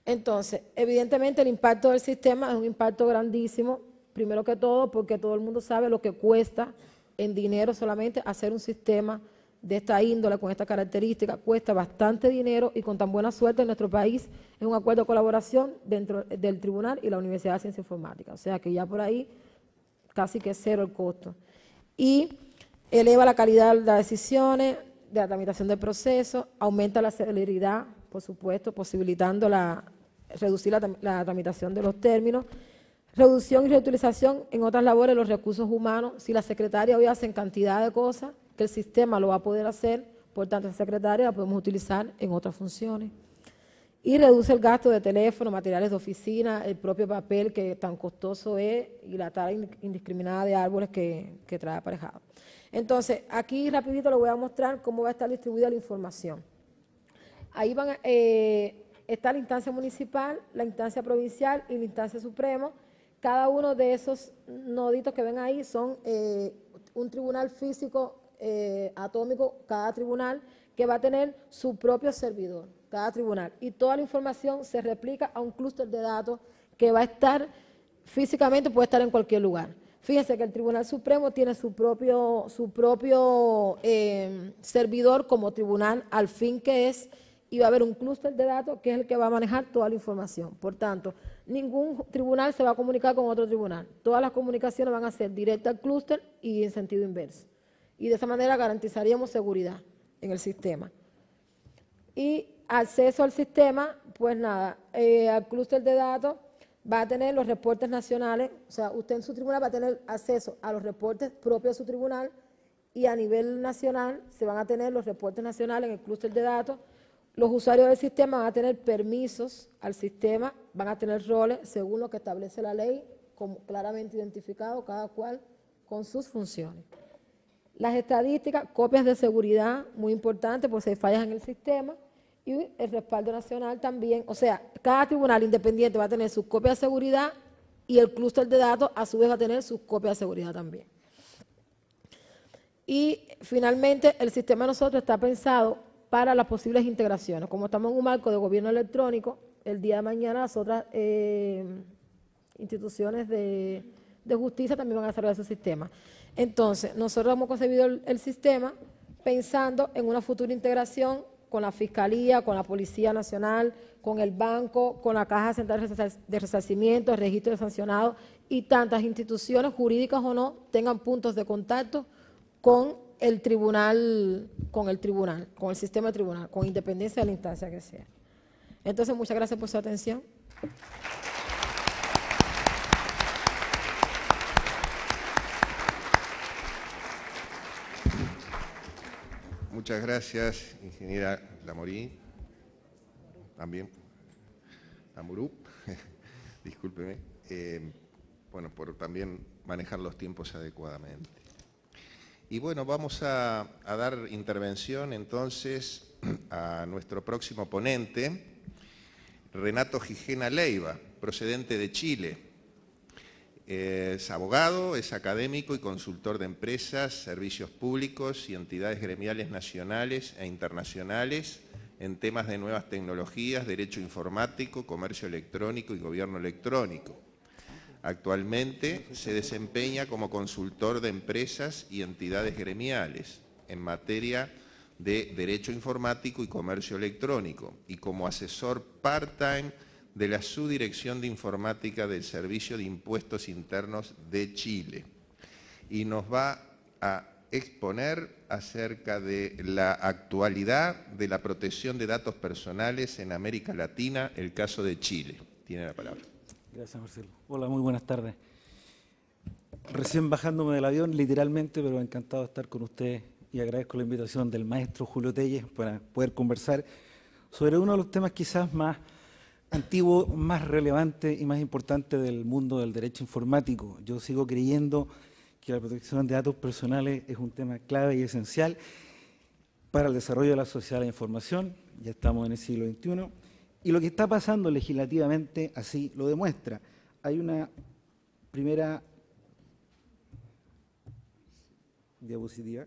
Entonces, evidentemente el impacto del sistema es un impacto grandísimo, primero que todo porque todo el mundo sabe lo que cuesta en dinero solamente hacer un sistema de esta índole, con esta característica, cuesta bastante dinero y con tan buena suerte en nuestro país es un acuerdo de colaboración dentro del tribunal y la Universidad de Ciencia Informática, o sea que ya por ahí casi que cero el costo, y eleva la calidad de las decisiones, de la tramitación del proceso, aumenta la celeridad, por supuesto, posibilitando reducir la tramitación de los términos, reducción y reutilización en otras labores de los recursos humanos. Si la secretaria hoy hace cantidad de cosas, que el sistema lo va a poder hacer, por tanto, esa secretaria la podemos utilizar en otras funciones. Y reduce el gasto de teléfono, materiales de oficina, el propio papel que tan costoso es y la tala indiscriminada de árboles que trae aparejado. Entonces, aquí rapidito les voy a mostrar cómo va a estar distribuida la información. Ahí está la instancia municipal, la instancia provincial y la instancia suprema. Cada uno de esos noditos que ven ahí son un tribunal físico atómico, cada tribunal, que va a tener su propio servidor, cada tribunal, y toda la información se replica a un clúster de datos que va a estar físicamente, puede estar en cualquier lugar. Fíjense que el Tribunal Supremo tiene su propio servidor como tribunal al fin que es, y va a haber un clúster de datos que es el que va a manejar toda la información. Por tanto, ningún tribunal se va a comunicar con otro tribunal. Todas las comunicaciones van a ser directas al clúster y en sentido inverso. Y de esa manera garantizaríamos seguridad en el sistema. Y acceso al sistema, pues nada, al clúster de datos va a tener los reportes nacionales, o sea, usted en su tribunal va a tener acceso a los reportes propios de su tribunal y a nivel nacional se van a tener los reportes nacionales en el clúster de datos. Los usuarios del sistema van a tener permisos al sistema, van a tener roles según lo que establece la ley, como claramente identificado, cada cual con sus funciones. Las estadísticas, copias de seguridad, muy importante, porque si hay fallas en el sistema, y el respaldo nacional también. O sea, cada tribunal independiente va a tener sus copias de seguridad y el clúster de datos a su vez va a tener sus copias de seguridad también. Y finalmente, el sistema de nosotros está pensado para las posibles integraciones. Como estamos en un marco de gobierno electrónico, el día de mañana las otras instituciones de justicia también van a desarrollar su sistema. Entonces, nosotros hemos concebido el sistema pensando en una futura integración con la Fiscalía, con la Policía Nacional, con el banco, con la Caja Central de Resarcimiento, el registro de sancionados y tantas instituciones jurídicas o no tengan puntos de contacto con el tribunal, con el sistema tribunal, con independencia de la instancia que sea. Entonces, muchas gracias por su atención. Muchas gracias, ingeniera Lamorí, también Amurú, discúlpeme, bueno, por también manejar los tiempos adecuadamente. Y bueno, vamos a dar intervención entonces a nuestro próximo ponente, Renato Gijena Leiva, procedente de Chile. Es abogado, es académico y consultor de empresas, servicios públicos y entidades gremiales nacionales e internacionales en temas de nuevas tecnologías, derecho informático, comercio electrónico y gobierno electrónico. Actualmente se desempeña como consultor de empresas y entidades gremiales en materia de Derecho Informático y Comercio Electrónico y como asesor part-time de la Subdirección de Informática del Servicio de Impuestos Internos de Chile. Y nos va a exponer acerca de la actualidad de la protección de datos personales en América Latina, el caso de Chile. Tiene la palabra. Gracias, Marcelo. Hola, muy buenas tardes. Recién bajándome del avión, literalmente, pero encantado de estar con ustedes y agradezco la invitación del maestro Julio Telles para poder conversar sobre uno de los temas quizás más antiguos, más relevantes y más importantes del mundo del derecho informático. Yo sigo creyendo que la protección de datos personales es un tema clave y esencial para el desarrollo de la sociedad de la información. Ya estamos en el siglo XXI y lo que está pasando legislativamente así lo demuestra. Hay una primera diapositiva.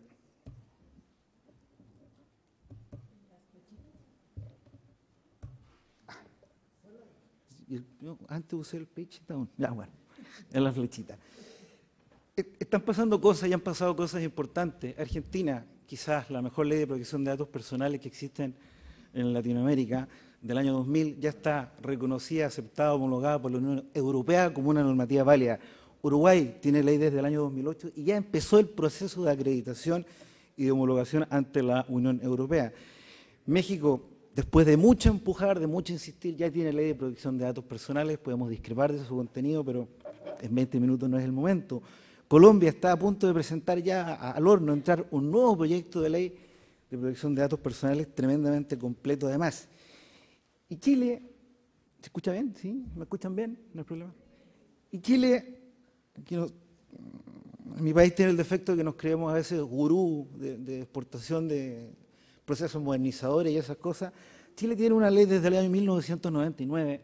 Antes usé el page down. Ya, bueno, en la flechita. Están pasando cosas y han pasado cosas importantes. Argentina, quizás la mejor ley de protección de datos personales que existen en Latinoamérica, del año 2000, ya está reconocida, aceptada, homologada por la Unión Europea como una normativa válida. Uruguay tiene ley desde el año 2008 y ya empezó el proceso de acreditación y de homologación ante la Unión Europea. México, después de mucho empujar, de mucho insistir, ya tiene ley de protección de datos personales. Podemos discrepar de su contenido, pero en 20 minutos no es el momento. Colombia está a punto de presentar ya al horno, entrar un nuevo proyecto de ley de protección de datos personales tremendamente completo además. Y Chile, ¿se escucha bien? ¿Sí? ¿Me escuchan bien? No hay problema. Y Chile, mi país tiene el defecto de que nos creemos a veces gurú de exportación de procesos modernizadores y esas cosas. Chile tiene una ley desde el año 1999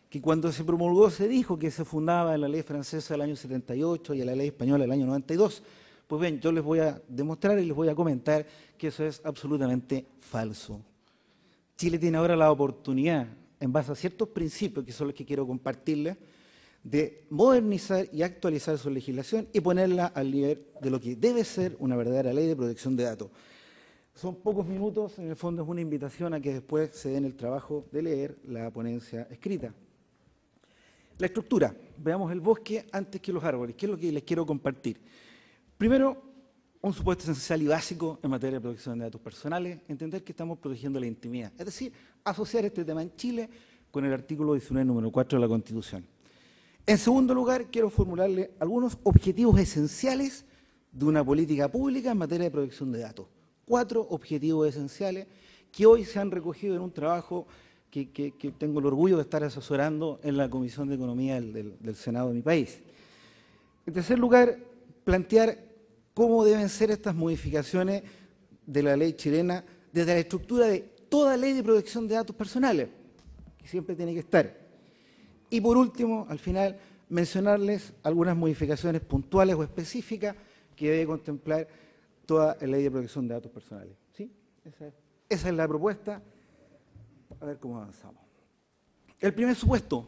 que cuando se promulgó se dijo que se fundaba en la ley francesa del año 78 y en la ley española del año 92. Pues bien, yo les voy a demostrar y les voy a comentar que eso es absolutamente falso. Chile tiene ahora la oportunidad, en base a ciertos principios que son los que quiero compartirles, de modernizar y actualizar su legislación y ponerla al nivel de lo que debe ser una verdadera ley de protección de datos. Son pocos minutos, en el fondo es una invitación a que después se den el trabajo de leer la ponencia escrita. La estructura, veamos el bosque antes que los árboles, ¿qué es lo que les quiero compartir? Primero, un supuesto esencial y básico en materia de protección de datos personales, entender que estamos protegiendo la intimidad, es decir, asociar este tema en Chile con el artículo 19, número 4 de la Constitución. En segundo lugar, quiero formularle algunos objetivos esenciales de una política pública en materia de protección de datos. 4 objetivos esenciales que hoy se han recogido en un trabajo que tengo el orgullo de estar asesorando en la Comisión de Economía del Senado de mi país. En tercer lugar, plantear cómo deben ser estas modificaciones de la ley chilena desde la estructura de toda ley de protección de datos personales, que siempre tiene que estar. Y por último, al final, mencionarles algunas modificaciones puntuales o específicas que debe contemplar toda la ley de protección de datos personales. ¿Sí? Esa es la propuesta. A ver cómo avanzamos. El primer supuesto,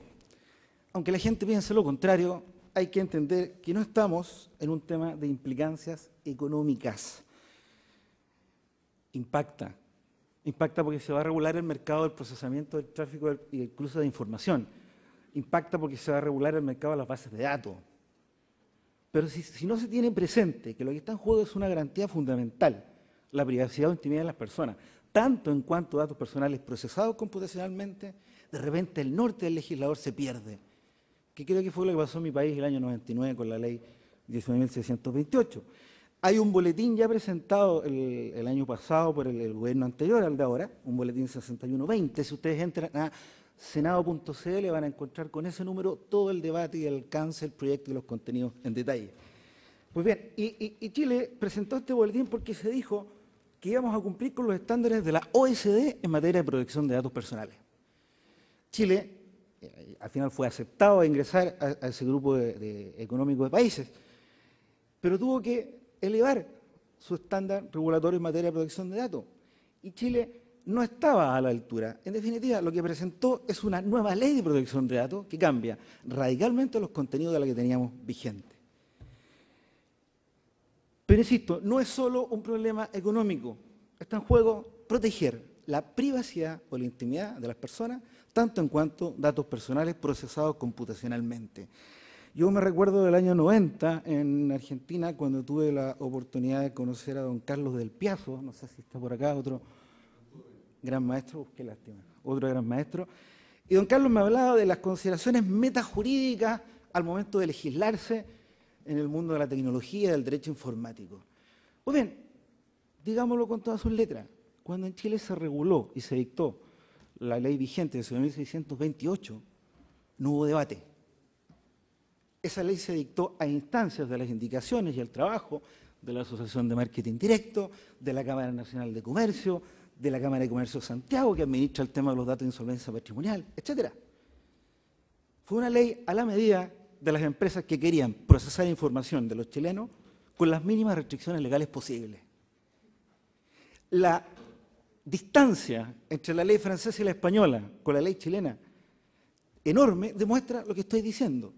aunque la gente piense lo contrario, hay que entender que no estamos en un tema de implicancias económicas. Impacta porque se va a regular el mercado del procesamiento del tráfico y el cruce de información. Impacta porque se va a regular el mercado de las bases de datos. Pero si no se tiene presente que lo que está en juego es una garantía fundamental, la privacidad o intimidad de las personas, tanto en cuanto a datos personales procesados computacionalmente, de repente el norte del legislador se pierde, que creo que fue lo que pasó en mi país el año 99 con la ley 19.628. Hay un boletín ya presentado el año pasado por el gobierno anterior al de ahora, un boletín 6120. Si ustedes entran a senado.cl van a encontrar con ese número todo el debate y el alcance del proyecto y los contenidos en detalle. Pues bien, y Chile presentó este boletín porque se dijo que íbamos a cumplir con los estándares de la OECD en materia de protección de datos personales. Chile, al final fue aceptado a ingresar a ese grupo económico de países, pero tuvo que elevar su estándar regulatorio en materia de protección de datos. Y Chile no estaba a la altura. En definitiva, lo que presentó es una nueva ley de protección de datos que cambia radicalmente los contenidos de la que teníamos vigente. Pero insisto, no es solo un problema económico. está en juego proteger la privacidad o la intimidad de las personas, tanto en cuanto datos personales procesados computacionalmente. Yo me recuerdo del año 90 en Argentina, cuando tuve la oportunidad de conocer a don Carlos del Piazo, no sé si está por acá, otro gran maestro, qué lástima, otro gran maestro, y don Carlos me hablaba de las consideraciones metajurídicas al momento de legislarse en el mundo de la tecnología y del derecho informático. Pues bien, digámoslo con todas sus letras, cuando en Chile se reguló y se dictó la ley vigente de 1628, no hubo debate. Esa ley se dictó a instancias de las indicaciones y el trabajo de la Asociación de Marketing Directo, de la Cámara Nacional de Comercio, de la Cámara de Comercio de Santiago, que administra el tema de los datos de insolvencia patrimonial, etc. Fue una ley a la medida de las empresas que querían procesar información de los chilenos con las mínimas restricciones legales posibles. La distancia entre la ley francesa y la española con la ley chilena, enorme, demuestra lo que estoy diciendo.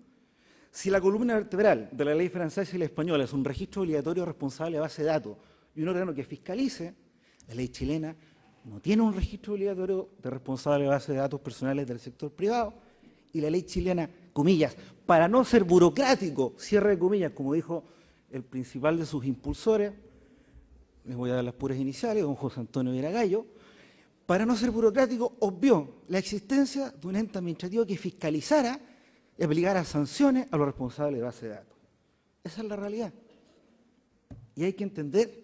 Si la columna vertebral de la ley francesa y la española es un registro obligatorio responsable de base de datos y un órgano que fiscalice, la ley chilena no tiene un registro obligatorio de responsable de base de datos personales del sector privado, y la ley chilena, comillas, para no ser burocrático, cierre de comillas, como dijo el principal de sus impulsores, les voy a dar las puras iniciales, don José Antonio Viragallo, para no ser burocrático, obvió la existencia de un ente administrativo que fiscalizara y aplicara sanciones a los responsables de base de datos. Esa es la realidad. Y hay que entender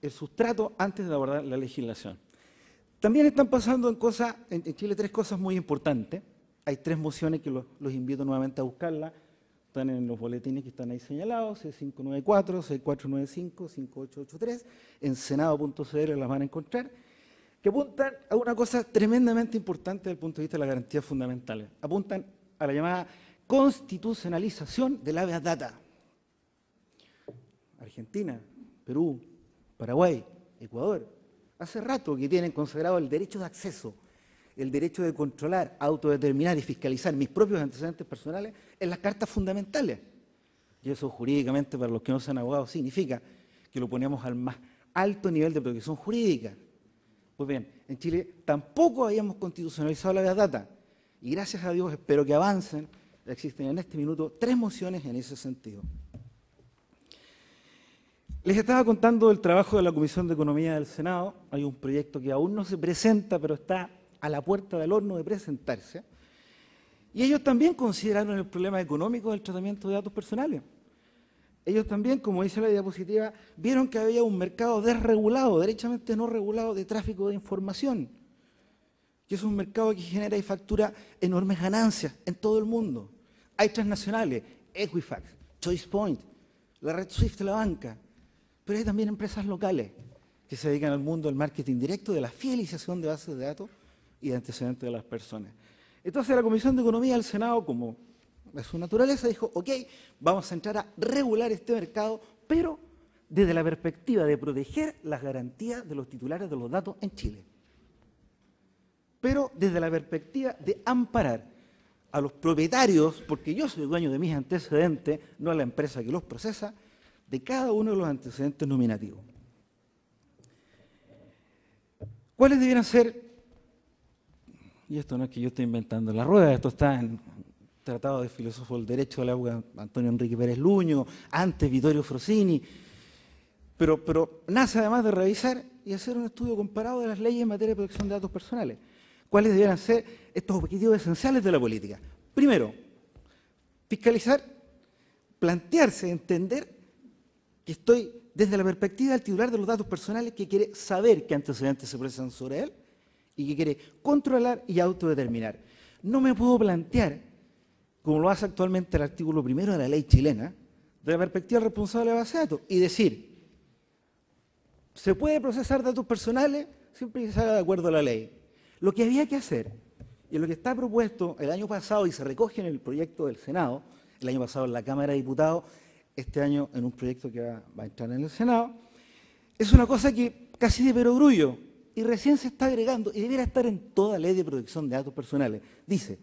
el sustrato antes de abordar la legislación. También están pasando en Chile tres cosas muy importantes. Hay tres mociones que los invito nuevamente a buscarlas. Están en los boletines que están ahí señalados, C594, C495, 5883, en senado.cl las van a encontrar, que apuntan a una cosa tremendamente importante desde el punto de vista de las garantías fundamentales. Apuntan a la llamada constitucionalización del habeas data. Argentina, Perú, Paraguay, Ecuador, hace rato que tienen consagrado el derecho de acceso, el derecho de controlar, autodeterminar y fiscalizar mis propios antecedentes personales en las cartas fundamentales. Y eso jurídicamente, para los que no sean abogados, significa que lo ponemos al más alto nivel de protección jurídica. Pues bien, en Chile tampoco habíamos constitucionalizado la habeas data. Y gracias a Dios espero que avancen. Existen en este minuto 3 mociones en ese sentido. Les estaba contando del trabajo de la Comisión de Economía del Senado. Hay un proyecto que aún no se presenta, pero está a la puerta del horno de presentarse. Y ellos también consideraron el problema económico del tratamiento de datos personales. Ellos también, como dice la diapositiva, vieron que había un mercado desregulado, derechamente no regulado, de tráfico de información. Que es un mercado que genera y factura enormes ganancias en todo el mundo. Hay transnacionales, Equifax, ChoicePoint, la red Swift de la banca, pero hay también empresas locales que se dedican al mundo del marketing directo, de la fidelización de bases de datos y de antecedentes de las personas. Entonces la Comisión de Economía del Senado, como es su naturaleza, dijo, ok, vamos a entrar a regular este mercado, pero desde la perspectiva de proteger las garantías de los titulares de los datos en Chile. Pero desde la perspectiva de amparar a los propietarios, porque yo soy dueño de mis antecedentes, no a la empresa que los procesa, de cada uno de los antecedentes nominativos. ¿Cuáles debieran ser? Y esto no es que yo esté inventando la rueda, esto está en Tratado de Filósofo del Derecho de la época de Antonio Enrique Pérez Luño, antes Vittorio Frosini, pero nace además de revisar y hacer un estudio comparado de las leyes en materia de protección de datos personales. ¿Cuáles debieran ser estos objetivos esenciales de la política? Primero, fiscalizar, plantearse, entender que estoy desde la perspectiva del titular de los datos personales que quiere saber qué antecedentes se procesan sobre él y que quiere controlar y autodeterminar. No me puedo plantear, como lo hace actualmente el artículo 1 de la ley chilena, de la perspectiva del responsable de base de datos y decir, se puede procesar datos personales siempre que se haga de acuerdo a la ley. Lo que había que hacer, y lo que está propuesto el año pasado y se recoge en el proyecto del Senado, el año pasado en la Cámara de Diputados, este año en un proyecto que va a entrar en el Senado, es una cosa que casi de perogrullo y recién se está agregando y debiera estar en toda ley de protección de datos personales. Dice,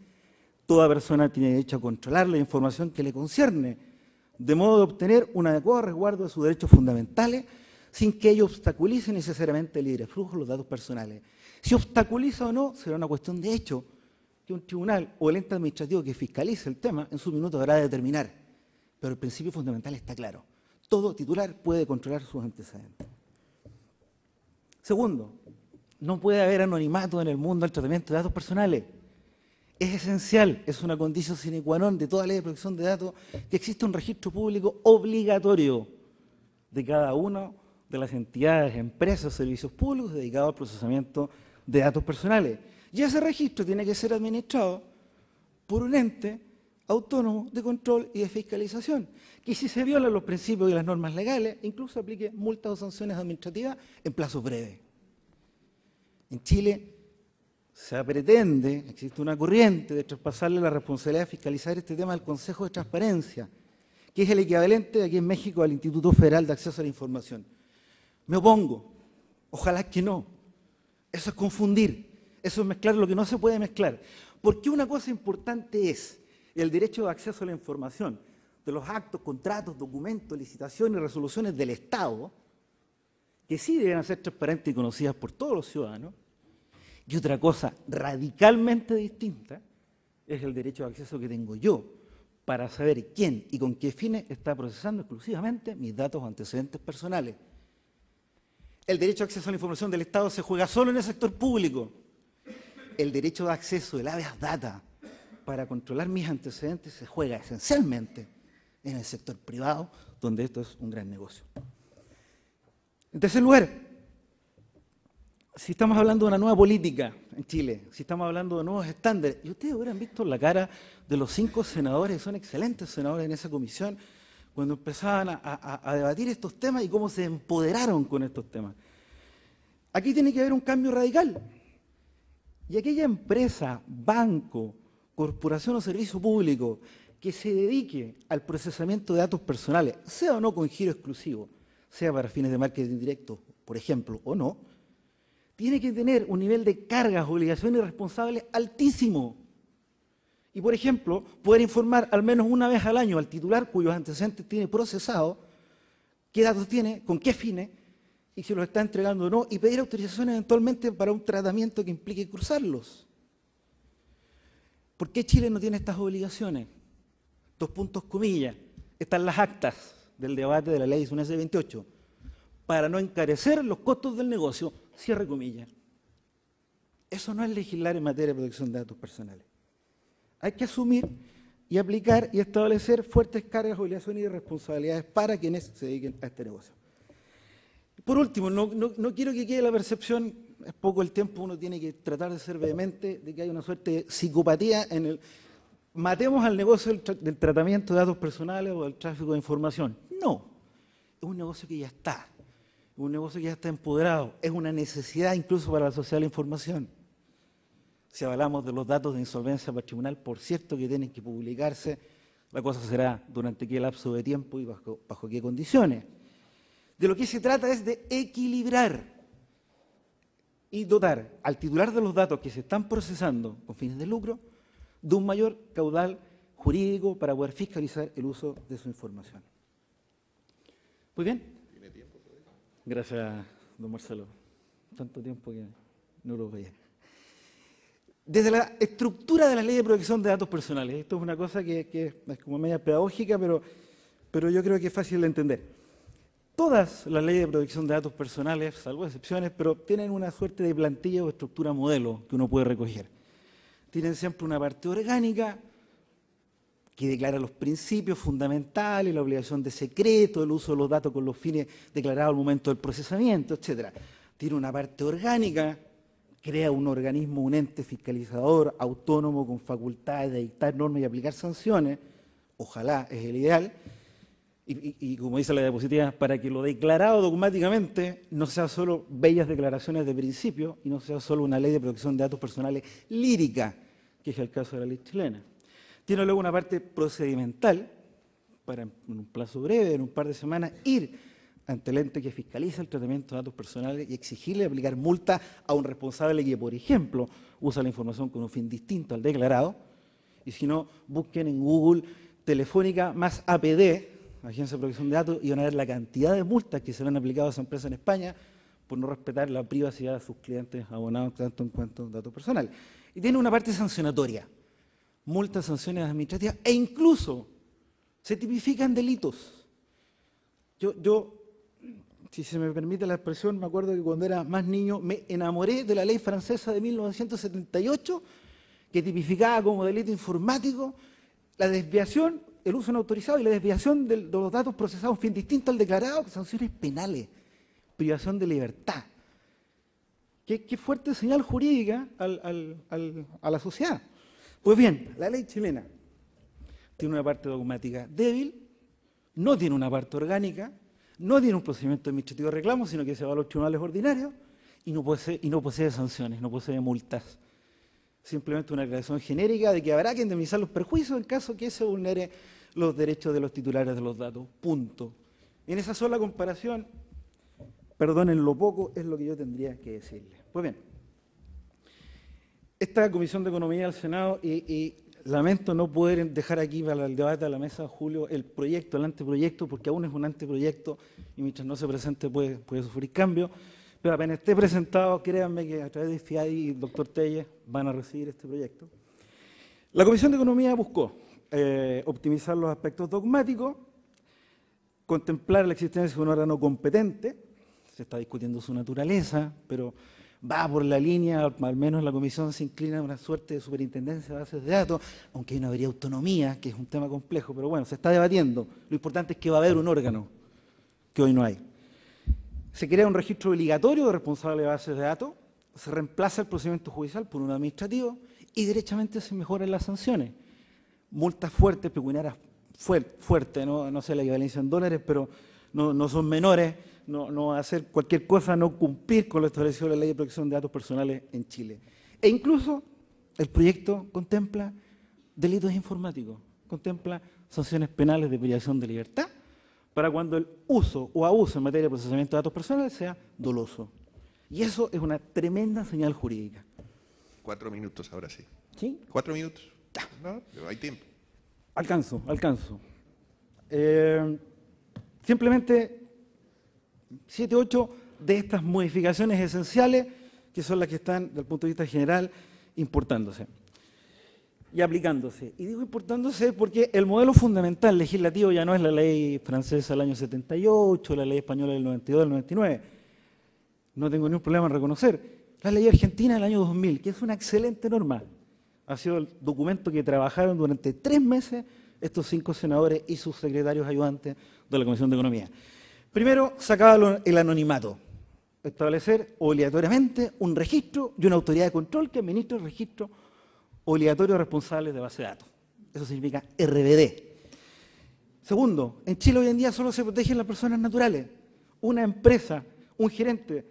toda persona tiene derecho a controlar la información que le concierne, de modo de obtener un adecuado resguardo de sus derechos fundamentales, sin que ello obstaculice necesariamente el libre flujo de los datos personales. Si obstaculiza o no, será una cuestión de hecho que un tribunal o el ente administrativo que fiscalice el tema en su minuto habrá de determinar. Pero el principio fundamental está claro. Todo titular puede controlar sus antecedentes. Segundo, no puede haber anonimato en el mundo del tratamiento de datos personales. Es esencial, es una condición sine qua non de toda ley de protección de datos que exista un registro público obligatorio de cada una de las entidades, empresas o servicios públicos dedicados al procesamiento de datos personales. Y ese registro tiene que ser administrado por un ente autónomo de control y de fiscalización, que si se violan los principios y las normas legales, incluso aplique multas o sanciones administrativas en plazos breves. En Chile se pretende, existe una corriente de traspasarle la responsabilidad de fiscalizar este tema al Consejo de Transparencia, que es el equivalente aquí en México al Instituto Federal de Acceso a la Información. Me opongo, ojalá que no. Eso es confundir, eso es mezclar lo que no se puede mezclar. Porque una cosa importante es el derecho de acceso a la información de los actos, contratos, documentos, licitaciones y resoluciones del Estado, que sí deben ser transparentes y conocidas por todos los ciudadanos, y otra cosa radicalmente distinta es el derecho de acceso que tengo yo para saber quién y con qué fines está procesando exclusivamente mis datos o antecedentes personales. El derecho de acceso a la información del Estado se juega solo en el sector público. El derecho de acceso, el habeas data, para controlar mis antecedentes se juega esencialmente en el sector privado, donde esto es un gran negocio. En tercer lugar, si estamos hablando de una nueva política en Chile, si estamos hablando de nuevos estándares, y ustedes hubieran visto la cara de los 5 senadores, que son excelentes senadores en esa comisión, cuando empezaban a debatir estos temas y cómo se empoderaron con estos temas. Aquí tiene que haber un cambio radical. Y aquella empresa, banco, corporación o servicio público que se dedique al procesamiento de datos personales, sea o no con giro exclusivo, sea para fines de marketing directo, por ejemplo, o no, tiene que tener un nivel de cargas, obligaciones y responsables altísimo. Y, por ejemplo, poder informar al menos una vez al año al titular cuyos antecedentes tiene procesado, qué datos tiene, con qué fines, y si los está entregando o no, y pedir autorización eventualmente para un tratamiento que implique cruzarlos. ¿Por qué Chile no tiene estas obligaciones? 2 puntos comillas. Están las actas del debate de la ley 28, para no encarecer los costos del negocio, cierre comillas. Eso no es legislar en materia de protección de datos personales. Hay que asumir y aplicar y establecer fuertes cargas, obligaciones y responsabilidades para quienes se dediquen a este negocio. Por último, no quiero que quede la percepción, es poco el tiempo, uno tiene que tratar de ser vehemente, de que hay una suerte de psicopatía en el matemos al negocio del tratamiento de datos personales o del tráfico de información. No, es un negocio que ya está, es un negocio que ya está empoderado, es una necesidad incluso para la sociedad de la información. Si hablamos de los datos de insolvencia patrimonial, por cierto que tienen que publicarse, la cosa será durante qué lapso de tiempo y bajo qué condiciones. De lo que se trata es de equilibrar y dotar al titular de los datos que se están procesando con fines de lucro de un mayor caudal jurídico para poder fiscalizar el uso de su información. Muy bien. ¿Tiene tiempo? Gracias, don Marcelo. Tanto tiempo que no lo veía. Desde la estructura de la ley de protección de datos personales, esto es una cosa que es como media pedagógica, pero yo creo que es fácil de entender. Todas las leyes de protección de datos personales, salvo excepciones, pero tienen una suerte de plantilla o estructura modelo que uno puede recoger. Tienen siempre una parte orgánica que declara los principios fundamentales, la obligación de secreto, el uso de los datos con los fines declarados al momento del procesamiento, etc. Tiene una parte orgánica, crea un organismo, un ente fiscalizador autónomo con facultades de dictar normas y aplicar sanciones, ojalá es el ideal, y como dice la diapositiva, para que lo declarado dogmáticamente no sea solo bellas declaraciones de principio y no sea solo una ley de protección de datos personales lírica, que es el caso de la ley chilena. Tiene luego una parte procedimental, para en un plazo breve, en un par de semanas, ir ante el ente que fiscaliza el tratamiento de datos personales y exigirle aplicar multa a un responsable que, por ejemplo, usa la información con un fin distinto al declarado, y si no, busquen en Google Telefónica más APD, Agencia de Protección de Datos, iban a ver la cantidad de multas que se le han aplicado a esa empresa en España por no respetar la privacidad de sus clientes abonados tanto en cuanto a datos personales. Y tiene una parte sancionatoria, multas, sanciones administrativas, e incluso se tipifican delitos. Yo, si se me permite la expresión, me acuerdo que cuando era más niño me enamoré de la ley francesa de 1978, que tipificaba como delito informático la desviación, el uso no autorizado y la desviación de los datos procesados a un fin distinto al declarado, con sanciones penales, privación de libertad. Qué fuerte señal jurídica a la sociedad. Pues bien, la ley chilena tiene una parte dogmática débil, no tiene una parte orgánica, no tiene un procedimiento administrativo de reclamo, sino que se va a los tribunales ordinarios y no posee sanciones, no posee multas. Simplemente una declaración genérica de que habrá que indemnizar los perjuicios en caso que se vulnere los derechos de los titulares de los datos. Punto. En esa sola comparación, perdonen lo poco, es lo que yo tendría que decirles. Pues bien, esta Comisión de Economía del Senado, y lamento no poder dejar aquí para el debate a la mesa, Julio, el proyecto, el anteproyecto, porque aún es un anteproyecto y mientras no se presente puede sufrir cambio. Pero apenas esté presentado, créanme que a través de FIADI y el doctor Telles van a recibir este proyecto. La Comisión de Economía buscó optimizar los aspectos dogmáticos, contemplar la existencia de un órgano competente, se está discutiendo su naturaleza, pero va por la línea, al menos la Comisión se inclina a una suerte de superintendencia de bases de datos, aunque no habría autonomía, que es un tema complejo, pero bueno, se está debatiendo. Lo importante es que va a haber un órgano, que hoy no hay. Se crea un registro obligatorio de responsables de bases de datos, se reemplaza el procedimiento judicial por uno administrativo y derechamente se mejoran las sanciones. Multas fuertes, pecuniarias fuertes, no sé la equivalencia en dólares, pero no son menores, no hacer cualquier cosa, no cumplir con lo establecido en la Ley de Protección de Datos Personales en Chile. E incluso el proyecto contempla delitos informáticos, contempla sanciones penales de privación de libertad, para cuando el uso o abuso en materia de procesamiento de datos personales sea doloso. Y eso es una tremenda señal jurídica. 4 minutos, ahora sí. ¿Sí? 4 minutos. No, pero hay tiempo. Alcanzo. Simplemente 7, 8 de estas modificaciones esenciales, que son las que están, desde el punto de vista general, importándose y aplicándose. Y digo importándose porque el modelo fundamental legislativo ya no es la ley francesa del año 78, la ley española del 92, del 99. No tengo ningún problema en reconocer. La ley argentina del año 2000, que es una excelente norma. Ha sido el documento que trabajaron durante 3 meses estos 5 senadores y sus secretarios ayudantes de la Comisión de Economía. Primero, sacaba el anonimato. Establecer obligatoriamente un registro y una autoridad de control que administre el registro obligatorio de responsables de base de datos. Eso significa RBD. Segundo, en Chile hoy en día solo se protegen las personas naturales. Una empresa, un gerente,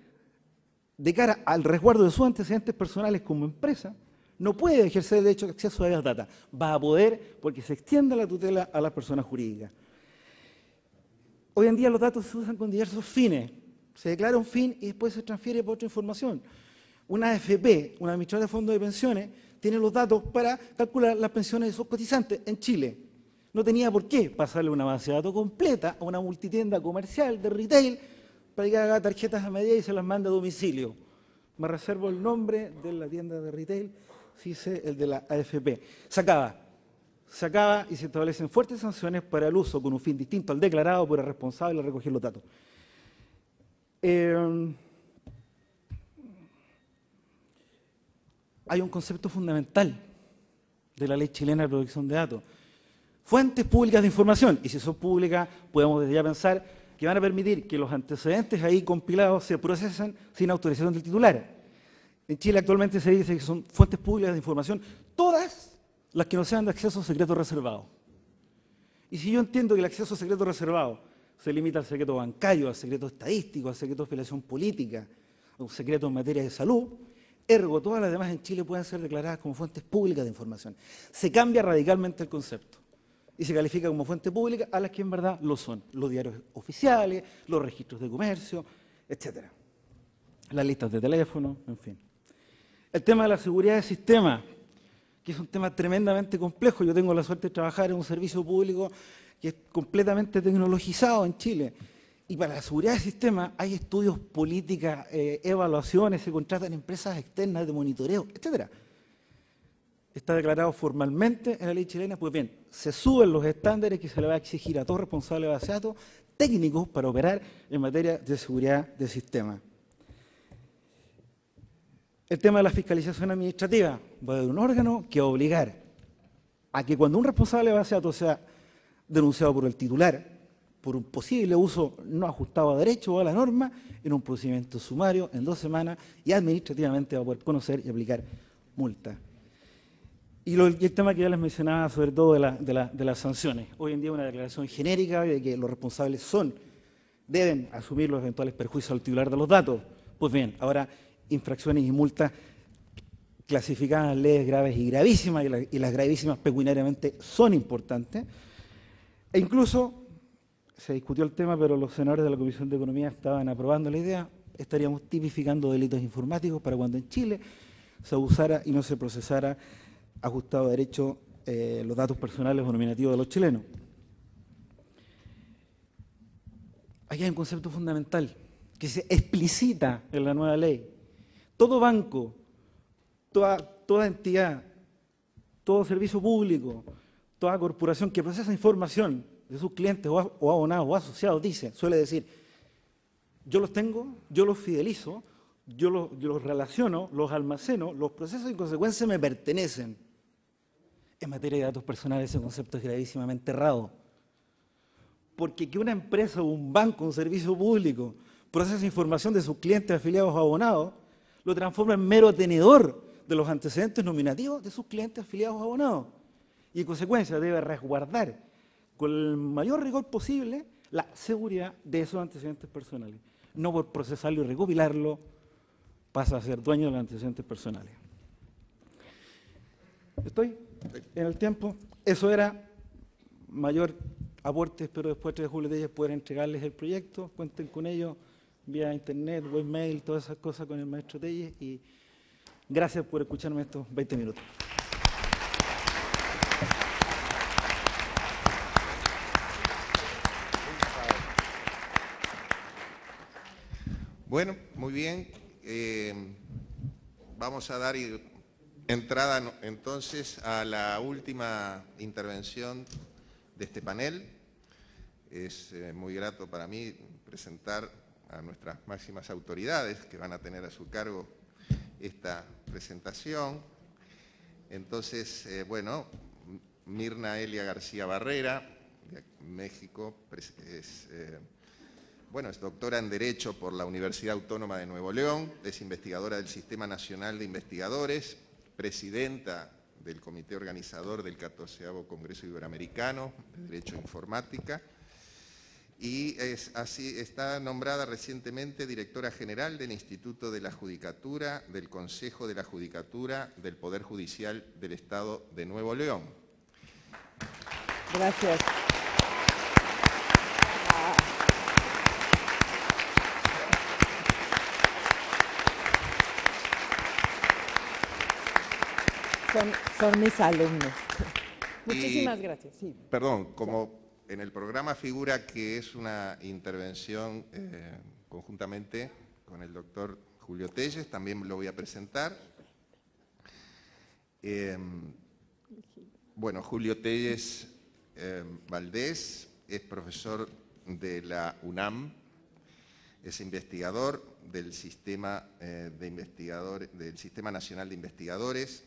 de cara al resguardo de sus antecedentes personales como empresa, no puede ejercer el derecho de acceso a esas datos. Va a poder porque se extiende la tutela a las personas jurídicas. Hoy en día los datos se usan con diversos fines. Se declara un fin y después se transfiere por otra información. Una AFP, una administradora de fondos de pensiones, tiene los datos para calcular las pensiones de sus cotizantes en Chile. No tenía por qué pasarle una base de datos completa a una multitienda comercial de retail para que haga tarjetas a medida y se las mande a domicilio. Me reservo el nombre de la tienda de retail, sí sé el de la AFP. Se acaba y se establecen fuertes sanciones para el uso con un fin distinto al declarado por el responsable de recoger los datos. Hay un concepto fundamental de la ley chilena de protección de datos. Fuentes públicas de información, y si son públicas podemos desde ya pensar que van a permitir que los antecedentes ahí compilados se procesen sin autorización del titular. En Chile actualmente se dice que son fuentes públicas de información, todas las que no sean de acceso secreto reservado. Y si yo entiendo que el acceso secreto reservado se limita al secreto bancario, al secreto estadístico, al secreto de afiliación política, a un secreto en materia de salud, ergo todas las demás en Chile pueden ser declaradas como fuentes públicas de información. Se cambia radicalmente el concepto y se califica como fuente pública a las que en verdad lo son, los diarios oficiales, los registros de comercio, etc. Las listas de teléfono, en fin. El tema de la seguridad del sistema, que es un tema tremendamente complejo. Yo tengo la suerte de trabajar en un servicio público que es completamente tecnologizado en Chile. Y para la seguridad del sistema hay estudios, políticas, evaluaciones, se contratan empresas externas de monitoreo, etcétera. Está declarado formalmente en la ley chilena, pues bien, se suben los estándares que se le va a exigir a todo responsable de base de datos técnicos para operar en materia de seguridad del sistema. El tema de la fiscalización administrativa. Va a haber un órgano que va a obligar a que cuando un responsable de base de datos sea denunciado por el titular por un posible uso no ajustado a derecho o a la norma, en un procedimiento sumario, en 2 semanas, y administrativamente va a poder conocer y aplicar multa. Y el tema que ya les mencionaba, sobre todo de las sanciones. Hoy en día una declaración genérica de que los responsables deben asumir los eventuales perjuicios al titular de los datos. Pues bien, ahora infracciones y multas clasificadas en leyes graves y gravísimas, y las gravísimas pecuniariamente son importantes. E incluso, se discutió el tema, pero los senadores de la Comisión de Economía estaban aprobando la idea, estaríamos tipificando delitos informáticos para cuando en Chile se abusara y no se procesara ajustado a derecho los datos personales o nominativos de los chilenos. Aquí hay un concepto fundamental que se explicita en la nueva ley. Todo banco, toda entidad, todo servicio público, toda corporación que procesa información de sus clientes o abonados o asociados suele decir, yo los tengo, yo los fidelizo, yo los relaciono, los almaceno, los procesos y en consecuencia me pertenecen. En materia de datos personales ese concepto es gravísimamente errado. Porque que una empresa o un banco, un servicio público, procesa información de sus clientes, afiliados o abonados, lo transforma en mero tenedor de los antecedentes nominativos de sus clientes, afiliados o abonados. Y en consecuencia debe resguardar con el mayor rigor posible la seguridad de esos antecedentes personales. No por procesarlo y recopilarlo pasa a ser dueño de los antecedentes personales. ¿Estoy en el tiempo? Eso era mayor aporte. Espero después de Julio Telles poder entregarles el proyecto. Cuenten con ello vía internet, webmail, todas esas cosas con el maestro Telles. Y gracias por escucharme estos 20 minutos. Bueno, muy bien. Vamos a dar entrada entonces a la última intervención de este panel. Es muy grato para mí presentar a nuestras máximas autoridades que van a tener a su cargo esta presentación. Entonces, bueno, Mirna Elia García Barrera, de México, es doctora en Derecho por la Universidad Autónoma de Nuevo León, es investigadora del Sistema Nacional de Investigadores, presidenta del comité organizador del 14º Congreso Iberoamericano de Derecho e Informática, y está nombrada recientemente directora general del Instituto de la Judicatura, del Consejo de la Judicatura del Poder Judicial del Estado de Nuevo León. Gracias. Son mis alumnos. Muchísimas gracias. Sí. Perdón, como en el programa figura que es una intervención conjuntamente con el doctor Julio Telles, también lo voy a presentar. Bueno, Julio Telles Valdés es profesor de la UNAM, es investigador del Sistema Nacional de Investigadores,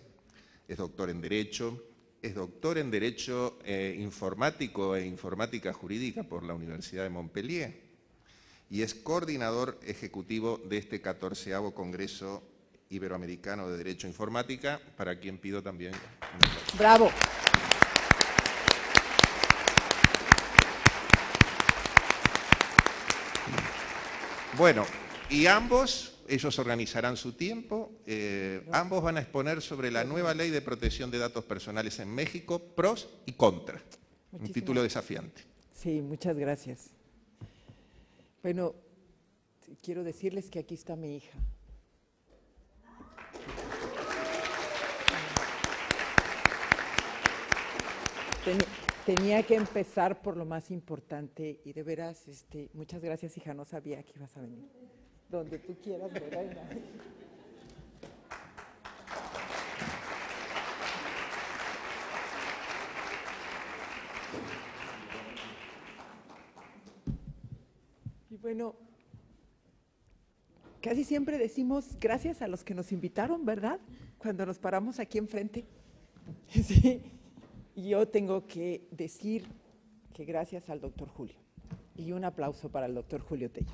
es doctor en Derecho, es doctor en Derecho Informático e Informática Jurídica por la Universidad de Montpellier y es coordinador ejecutivo de este 14º Congreso Iberoamericano de Derecho e Informática, para quien pido también un aplauso. ¡Bravo! Bueno, y ellos organizarán su tiempo, ambos van a exponer sobre la nueva ley de protección de datos personales en México, pros y contras. Un título desafiante. Sí, muchas gracias. Bueno, quiero decirles que aquí está mi hija. Tenía que empezar por lo más importante y de veras, muchas gracias, hija, no sabía que ibas a venir. Donde tú quieras, mi reina. Y bueno, casi siempre decimos gracias a los que nos invitaron, ¿verdad? Cuando nos paramos aquí enfrente. Sí. Y yo tengo que decir que gracias al doctor Julio. Y un aplauso para el doctor Julio Telles.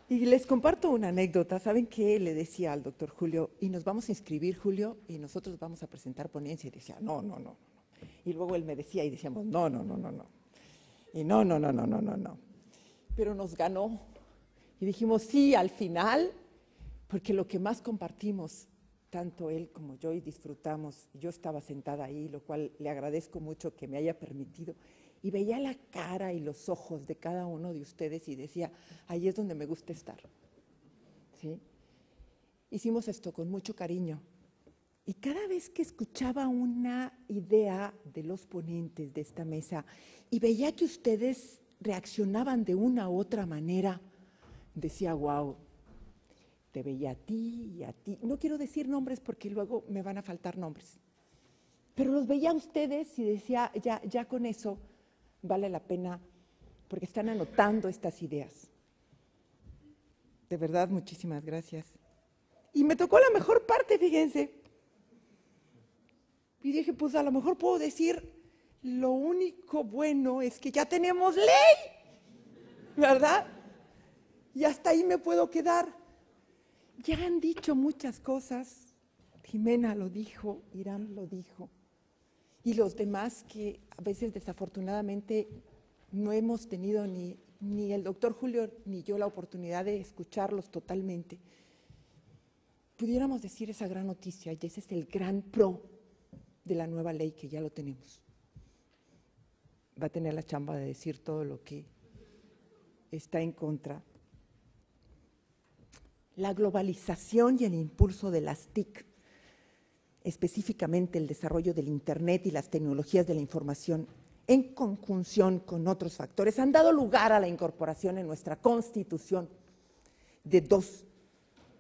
Y les comparto una anécdota. ¿Saben qué? Le decía al doctor Julio, y nos vamos a inscribir, Julio, y nosotros vamos a presentar ponencia. Y decía, no, no, no, no. Y luego él me decía, y decíamos, no, no, no, no, no. Y no, no, no, no, no, no, no. Pero nos ganó. Y dijimos, sí, al final, porque lo que más compartimos, tanto él como yo, y disfrutamos, yo estaba sentada ahí, lo cual le agradezco mucho que me haya permitido, y veía la cara y los ojos de cada uno de ustedes y decía, ahí es donde me gusta estar. ¿Sí? Hicimos esto con mucho cariño. Y cada vez que escuchaba una idea de los ponentes de esta mesa y veía que ustedes reaccionaban de una u otra manera, decía, wow, te veía a ti y a ti. No quiero decir nombres porque luego me van a faltar nombres. Pero los veía a ustedes y decía, ya con eso vale la pena, porque están anotando estas ideas. De verdad, muchísimas gracias. Y me tocó la mejor parte, fíjense. Y dije, pues a lo mejor puedo decir, lo único bueno es que ya tenemos ley, ¿verdad? Y hasta ahí me puedo quedar. Ya han dicho muchas cosas, Jimena lo dijo, Irán lo dijo, y los demás que a veces desafortunadamente no hemos tenido ni el doctor Julio ni yo la oportunidad de escucharlos totalmente. Pudiéramos decir esa gran noticia, y ese es el gran pro de la nueva ley que ya lo tenemos. Va a tener la chamba de decir todo lo que está en contra. La globalización y el impulso de las TIC, específicamente el desarrollo del Internet y las tecnologías de la información, en conjunción con otros factores, han dado lugar a la incorporación en nuestra Constitución de dos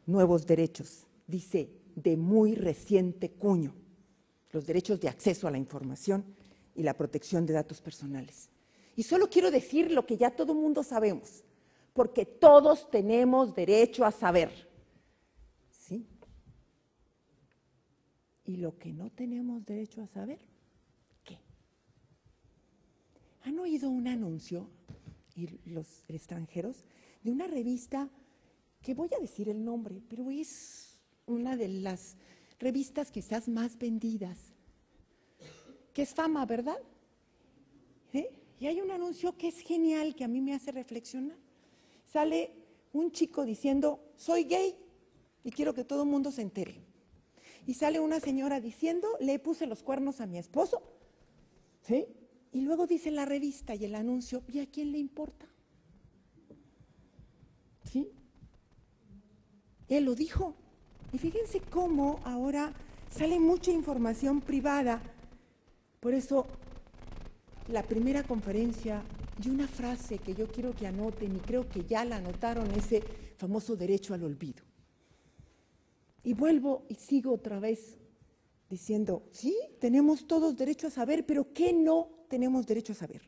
nuevos derechos, dice, de muy reciente cuño: los derechos de acceso a la información y la protección de datos personales. Y solo quiero decir lo que ya todo el mundo sabemos, porque todos tenemos derecho a saber, ¿sí? ¿Y lo que no tenemos derecho a saber? ¿Qué? ¿Han oído un anuncio, y los extranjeros, de una revista que voy a decir el nombre, pero es una de las revistas quizás más vendidas, que es Fama, ¿verdad? ¿Sí? Y hay un anuncio que es genial, que a mí me hace reflexionar. Sale un chico diciendo, soy gay y quiero que todo el mundo se entere. Y sale una señora diciendo, le puse los cuernos a mi esposo, ¿sí? Y luego dice la revista y el anuncio, ¿y a quién le importa? ¿Sí? Él lo dijo. Y fíjense cómo ahora sale mucha información privada. Por eso, la primera conferencia y una frase que yo quiero que anoten, y creo que ya la anotaron, ese famoso derecho al olvido. Y vuelvo y sigo otra vez diciendo, sí, tenemos todos derecho a saber, pero ¿qué no tenemos derecho a saber?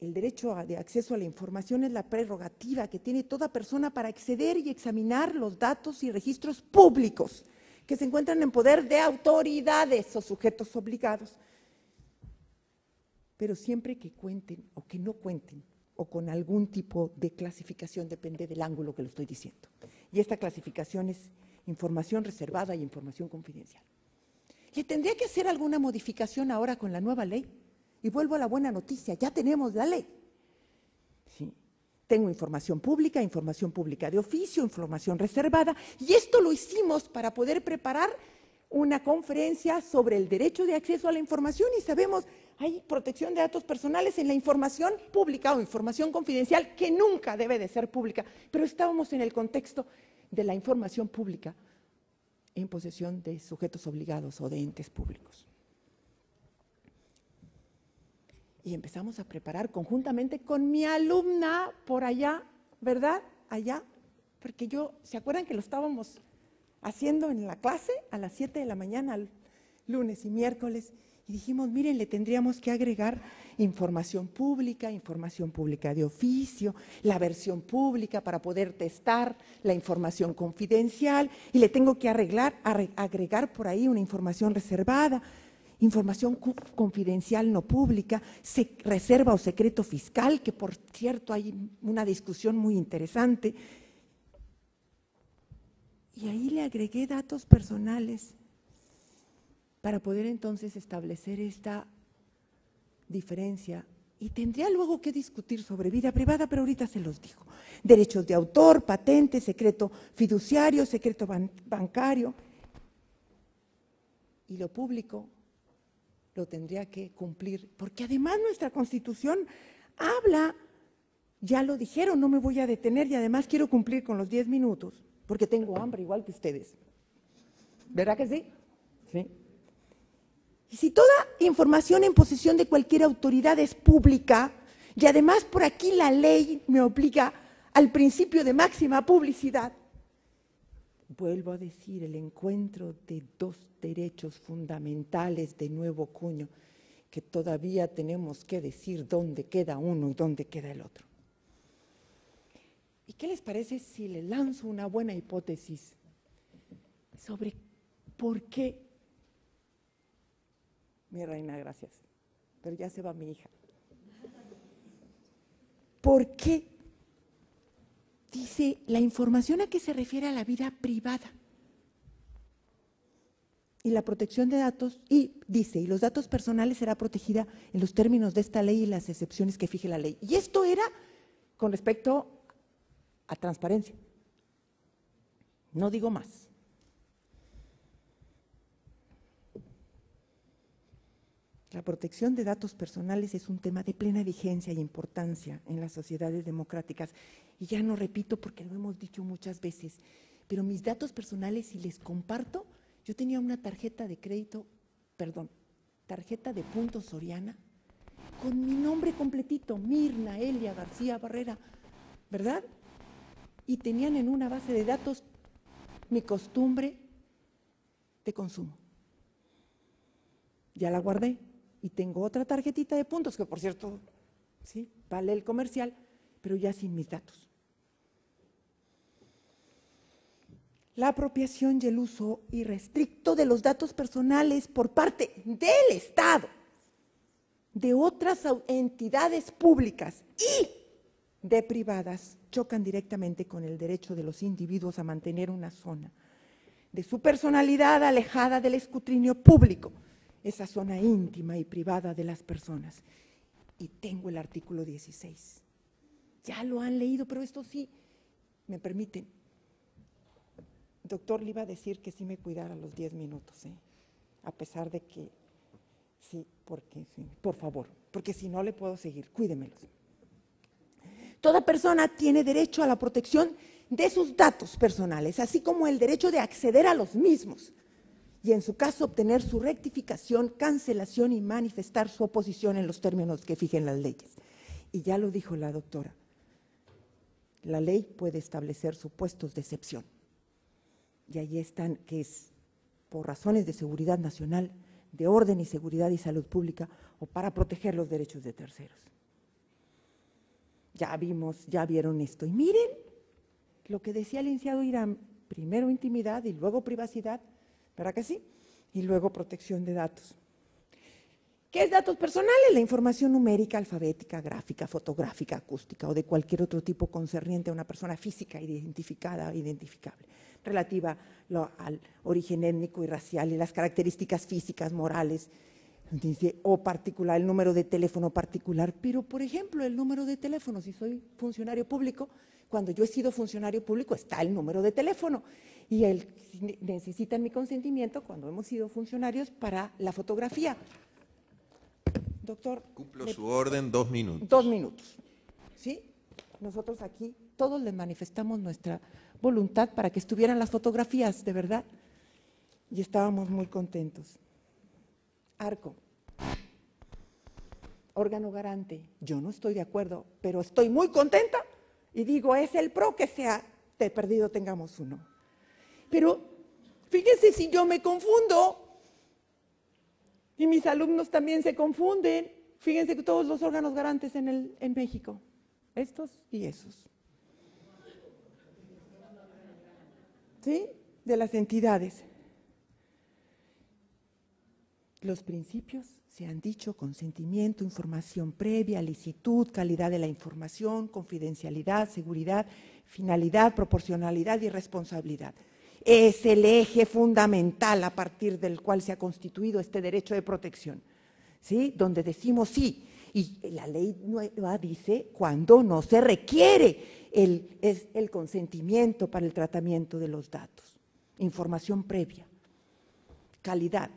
El derecho de acceso a la información es la prerrogativa que tiene toda persona para acceder y examinar los datos y registros públicos que se encuentran en poder de autoridades o sujetos obligados, pero siempre que cuenten o que no cuenten o con algún tipo de clasificación, depende del ángulo que lo estoy diciendo. Y esta clasificación es información reservada y información confidencial. ¿Le tendría que hacer alguna modificación ahora con la nueva ley? Y vuelvo a la buena noticia, ya tenemos la ley. Sí. Tengo información pública de oficio, información reservada, y esto lo hicimos para poder preparar una conferencia sobre el derecho de acceso a la información y sabemos, hay protección de datos personales en la información pública o información confidencial que nunca debe de ser pública, pero estábamos en el contexto de la información pública en posesión de sujetos obligados o de entes públicos. Y empezamos a preparar conjuntamente con mi alumna por allá, ¿verdad? Allá, porque ¿se acuerdan que lo estábamos haciendo en la clase a las 7 de la mañana, lunes y miércoles? Y dijimos, miren, le tendríamos que agregar información pública de oficio, la versión pública para poder testar la información confidencial, y le tengo que agregar por ahí una información reservada, información confidencial no pública, reserva o secreto fiscal, que por cierto hay una discusión muy interesante. Y ahí le agregué datos personales para poder entonces establecer esta diferencia. Y tendría luego que discutir sobre vida privada, pero ahorita se los digo. Derechos de autor, patente, secreto fiduciario, secreto bancario. Y lo público lo tendría que cumplir, porque además nuestra Constitución habla, ya lo dijeron, no me voy a detener, y además quiero cumplir con los 10 minutos, porque tengo hambre igual que ustedes. ¿Verdad que sí? Sí. Y si toda información en posesión de cualquier autoridad es pública, y además por aquí la ley me obliga al principio de máxima publicidad, vuelvo a decir, el encuentro de dos derechos fundamentales de nuevo cuño, que todavía tenemos que decir dónde queda uno y dónde queda el otro. ¿Y qué les parece si le lanzo una buena hipótesis sobre por qué? Mi reina, gracias, pero ya se va mi hija. ¿Por qué? Dice, la información a que se refiere a la vida privada y la protección de datos, y dice, y los datos personales será protegida en los términos de esta ley y las excepciones que fije la ley. Y esto era con respecto a transparencia. No digo más. La protección de datos personales es un tema de plena vigencia y importancia en las sociedades democráticas. Y ya no repito porque lo hemos dicho muchas veces, pero mis datos personales, si les comparto, yo tenía una tarjeta de crédito, tarjeta de puntos Soriana, con mi nombre completito, Mirna Elia García Barrera, ¿verdad? Y tenían en una base de datos mi costumbre de consumo. Ya la guardé. Y tengo otra tarjetita de puntos, que por cierto, sí, vale el comercial, pero ya sin mis datos. La apropiación y el uso irrestricto de los datos personales por parte del Estado, de otras entidades públicas y de privadas, chocan directamente con el derecho de los individuos a mantener una zona de su personalidad alejada del escrutinio público, esa zona íntima y privada de las personas. Y tengo el artículo 16. Ya lo han leído, pero esto sí, me permiten. Doctor, le iba a decir que sí me cuidara los 10 minutos, a pesar de que, sí, porque sí, por favor, porque si no le puedo seguir, cuídemelos. Toda persona tiene derecho a la protección de sus datos personales, así como el derecho de acceder a los mismos, y en su caso obtener su rectificación, cancelación y manifestar su oposición en los términos que fijen las leyes. Y ya lo dijo la doctora, la ley puede establecer supuestos de excepción. Y ahí están, que es por razones de seguridad nacional, de orden y seguridad y salud pública, o para proteger los derechos de terceros. Ya vimos, ya vieron esto. Y miren lo que decía el licenciado Irán, primero intimidad y luego privacidad, ¿verdad que sí? Y luego protección de datos. ¿Qué es datos personales? La información numérica, alfabética, gráfica, fotográfica, acústica o de cualquier otro tipo concerniente a una persona física identificada, identificable, relativa al origen étnico y racial y las características físicas, morales, dice, o particular, el número de teléfono particular. Pero, por ejemplo, el número de teléfono, si soy funcionario público, cuando yo he sido funcionario público está el número de teléfono y necesitan mi consentimiento cuando hemos sido funcionarios para la fotografía. Doctor. Cumplo su orden, 2 minutos. 2 minutos. ¿Sí? Nosotros aquí todos le manifestamos nuestra voluntad para que estuvieran las fotografías, de verdad, y estábamos muy contentos. Arco. Órgano garante. Yo no estoy de acuerdo, pero estoy muy contenta y digo, es el PRO que sea de perdido tengamos uno. Pero fíjense si yo me confundo y mis alumnos también se confunden. Fíjense que todos los órganos garantes en México, estos y esos. ¿Sí? De las entidades. Los principios se han dicho: consentimiento, información previa, licitud, calidad de la información, confidencialidad, seguridad, finalidad, proporcionalidad y responsabilidad. Es el eje fundamental a partir del cual se ha constituido este derecho de protección, ¿sí? Donde decimos sí, y la ley nueva dice cuando no se requiere el consentimiento para el tratamiento de los datos. Información previa, calidad,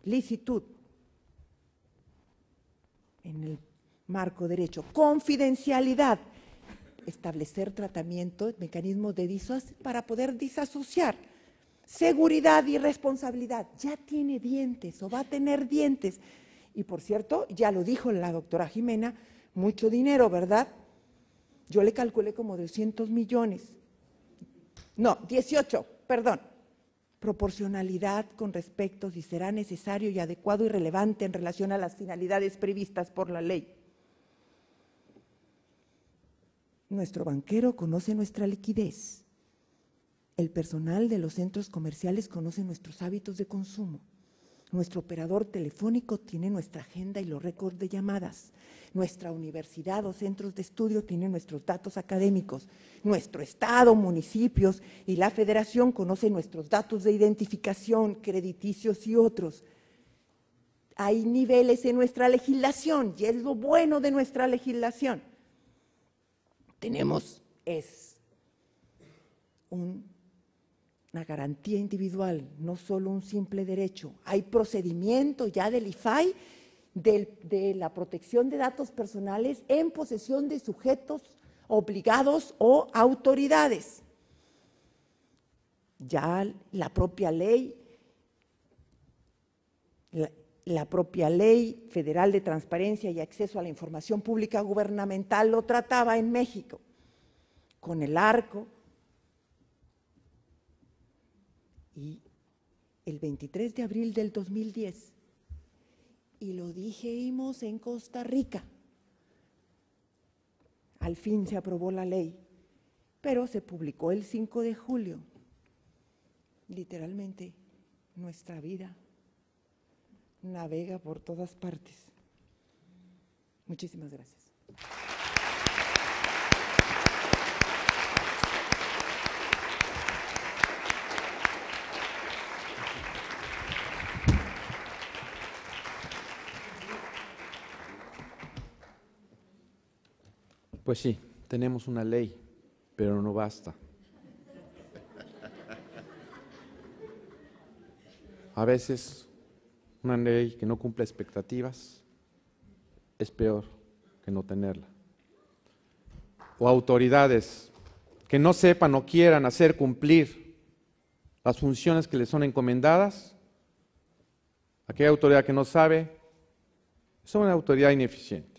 licitud, en el marco derecho, confidencialidad, establecer tratamiento, mecanismos de para poder disasociar, seguridad y responsabilidad, ya tiene dientes o va a tener dientes. Y por cierto, ya lo dijo la doctora Jimena, mucho dinero, ¿verdad? Yo le calculé como 200 millones. No, 18, perdón. Proporcionalidad con respecto si será necesario y adecuado y relevante en relación a las finalidades previstas por la ley. Nuestro banquero conoce nuestra liquidez. El personal de los centros comerciales conoce nuestros hábitos de consumo. Nuestro operador telefónico tiene nuestra agenda y los récords de llamadas. Nuestra universidad o centros de estudio tienen nuestros datos académicos. Nuestro estado, municipios y la federación conocen nuestros datos de identificación, crediticios y otros. Hay niveles en nuestra legislación y es lo bueno de nuestra legislación. Tenemos una garantía individual, no solo un simple derecho. Hay procedimiento ya del IFAI de la protección de datos personales en posesión de sujetos obligados o autoridades. Ya la propia ley, la propia Ley Federal de Transparencia y Acceso a la Información Pública Gubernamental lo trataba en México, con el Arco. Y el 23 de abril del 2010, y lo dijimos en Costa Rica, al fin se aprobó la ley, pero se publicó el 5 de julio. Literalmente, nuestra vida navega por todas partes. Muchísimas gracias. Pues sí, tenemos una ley, pero no basta. A veces una ley que no cumple expectativas es peor que no tenerla. O autoridades que no sepan o quieran hacer cumplir las funciones que les son encomendadas. Aquella autoridad que no sabe es una autoridad ineficiente.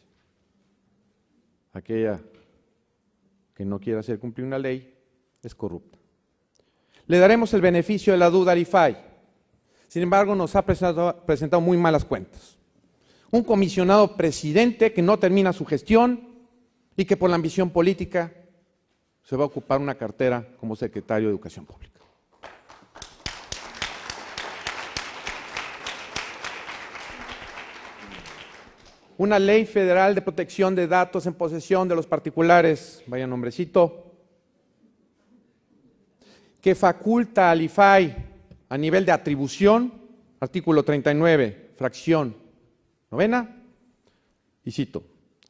Aquella que no quiere hacer cumplir una ley es corrupta. Le daremos el beneficio de la duda al IFAI. Sin embargo, nos ha presentado muy malas cuentas. Un comisionado presidente que no termina su gestión y que por la ambición política se va a ocupar una cartera como secretario de Educación Pública. Una ley federal de protección de datos en posesión de los particulares, vaya nombrecito, que faculta al IFAI a nivel de atribución, artículo 39, fracción 9, y cito,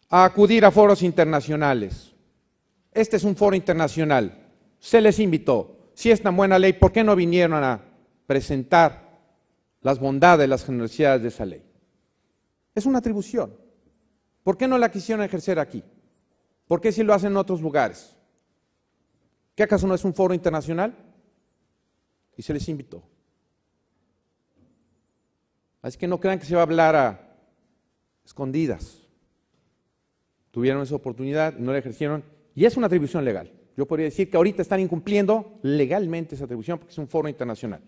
a acudir a foros internacionales, Este es un foro internacional, se les invitó. Si es tan buena ley, ¿por qué no vinieron a presentar las bondades, las generosidades de esa ley? Es una atribución. ¿Por qué no la quisieron ejercer aquí? ¿Por qué si lo hacen en otros lugares? ¿Qué acaso no es un foro internacional? Y se les invitó. Así que no crean que se va a hablar a escondidas. Tuvieron esa oportunidad y no la ejercieron, y es una atribución legal. Yo podría decir que ahorita están incumpliendo legalmente esa atribución porque es un foro internacional.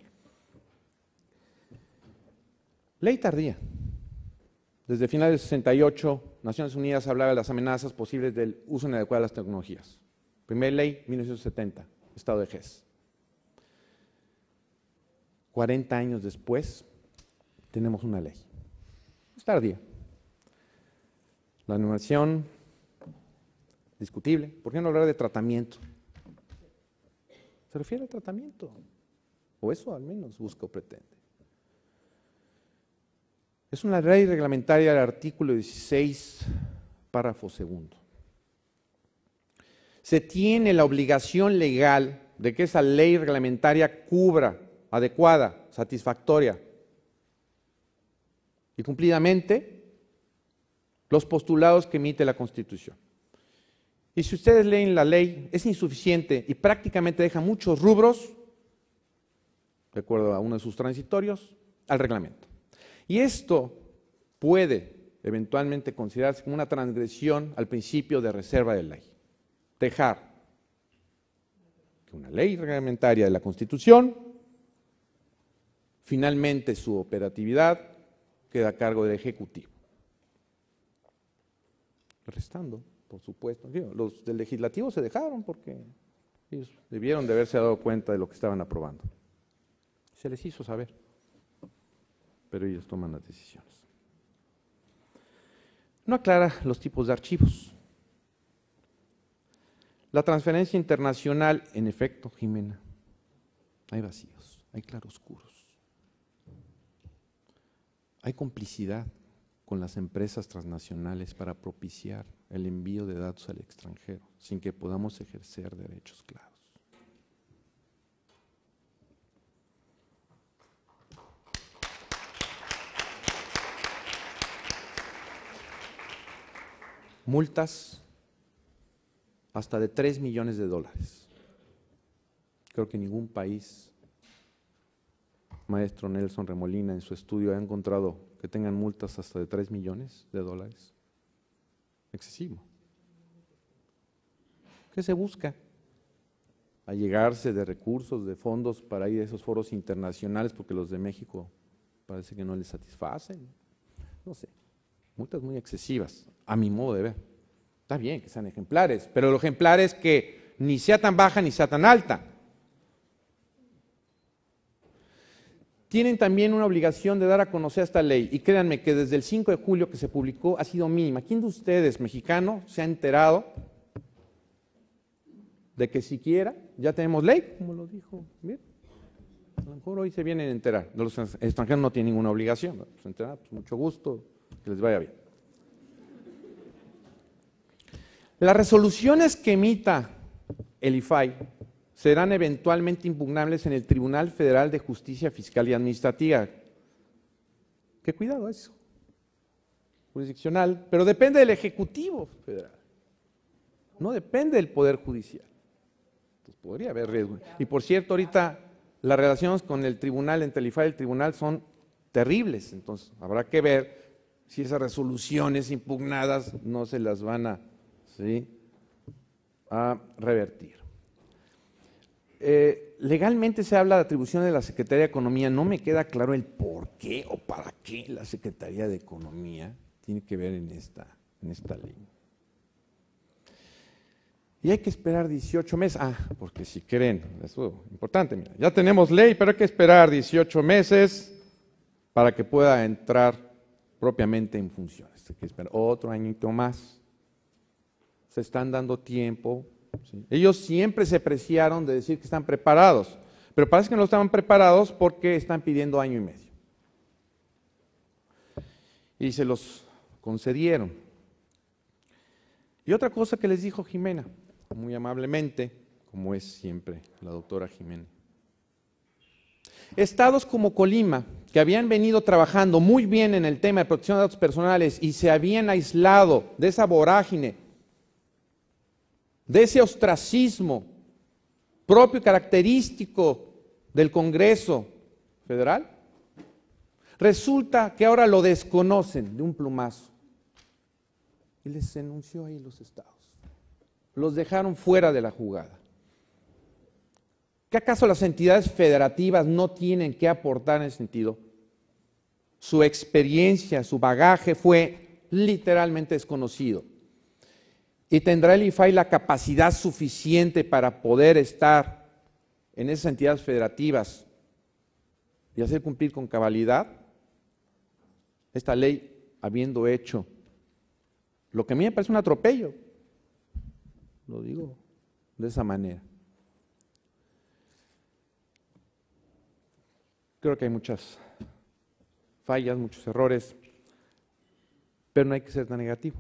Ley tardía. Desde finales del 68, Naciones Unidas hablaba de las amenazas posibles del uso inadecuado de las tecnologías. Primera ley, 1970, estado de GES. 40 años después, tenemos una ley. Es tardía. La innovación, discutible. ¿Por qué no hablar de tratamiento? Se refiere al tratamiento. O eso al menos busca o pretende. Es una ley reglamentaria del artículo 16, párrafo segundo. Se tiene la obligación legal de que esa ley reglamentaria cubra, adecuada, satisfactoria y cumplidamente los postulados que emite la Constitución. Y si ustedes leen la ley, es insuficiente y prácticamente deja muchos rubros, de acuerdo a uno de sus transitorios, al reglamento. Y esto puede eventualmente considerarse como una transgresión al principio de reserva de ley. Dejar que una ley reglamentaria de la Constitución, finalmente su operatividad queda a cargo del Ejecutivo. Restando, por supuesto. Los del Legislativo se dejaron porque ellos debieron de haberse dado cuenta de lo que estaban aprobando. Se les hizo saber, pero ellos toman las decisiones. No aclara los tipos de archivos. La transferencia internacional, en efecto, Jimena, hay vacíos, hay claroscuros. Hay complicidad con las empresas transnacionales para propiciar el envío de datos al extranjero sin que podamos ejercer derechos claros. Multas hasta de $3 millones. Creo que ningún país, maestro Nelson Remolina, en su estudio ha encontrado que tengan multas hasta de $3 millones. Excesivo. ¿Qué se busca? Allegarse de recursos, de fondos para ir a esos foros internacionales porque los de México parece que no les satisfacen. No sé, multas muy excesivas, a mi modo de ver. Está bien que sean ejemplares, pero lo ejemplar es que ni sea tan baja ni sea tan alta. Tienen también una obligación de dar a conocer esta ley, y créanme que desde el 5 de julio que se publicó ha sido mínima. ¿Quién de ustedes, mexicano, se ha enterado de que siquiera ya tenemos ley, como lo dijo? Bien. A lo mejor hoy se vienen a enterar. Los extranjeros no tienen ninguna obligación, ¿no? Se enteran, pues mucho gusto, que les vaya bien. Las resoluciones que emita el IFAI serán eventualmente impugnables en el Tribunal Federal de Justicia Fiscal y Administrativa. ¿Qué cuidado eso? Jurisdiccional, pero depende del Ejecutivo Federal, no depende del Poder Judicial. Entonces podría haber riesgo. Y por cierto, ahorita las relaciones con el tribunal, entre el IFAI y el tribunal, son terribles, entonces habrá que ver si esas resoluciones impugnadas no se las van a revertir. Legalmente se habla de atribución de la Secretaría de Economía. No me queda claro el por qué o para qué la Secretaría de Economía tiene que ver en esta ley. Y hay que esperar 18 meses. Porque si creen, eso es importante, mira, ya tenemos ley, pero hay que esperar 18 meses para que pueda entrar propiamente en funciones. Hay que esperar otro añito más. Se están dando tiempo. ¿Sí? Ellos siempre se preciaron de decir que están preparados, pero parece que no estaban preparados porque están pidiendo año y medio. Y se los concedieron. Y otra cosa que les dijo Jimena, muy amablemente, como es siempre la doctora Jiménez. Estados como Colima, que habían venido trabajando muy bien en el tema de protección de datos personales y se habían aislado de esa vorágine, de ese ostracismo propio y característico del Congreso Federal, resulta que ahora lo desconocen de un plumazo. Y les enunció ahí los estados. Los dejaron fuera de la jugada. ¿Qué acaso las entidades federativas no tienen que aportar en ese sentido? Su experiencia, su bagaje fue literalmente desconocido. ¿Y tendrá el IFAI la capacidad suficiente para poder estar en esas entidades federativas y hacer cumplir con cabalidad esta ley, habiendo hecho lo que a mí me parece un atropello? Lo digo de esa manera. Creo que hay muchas fallas, muchos errores, pero no hay que ser tan negativo.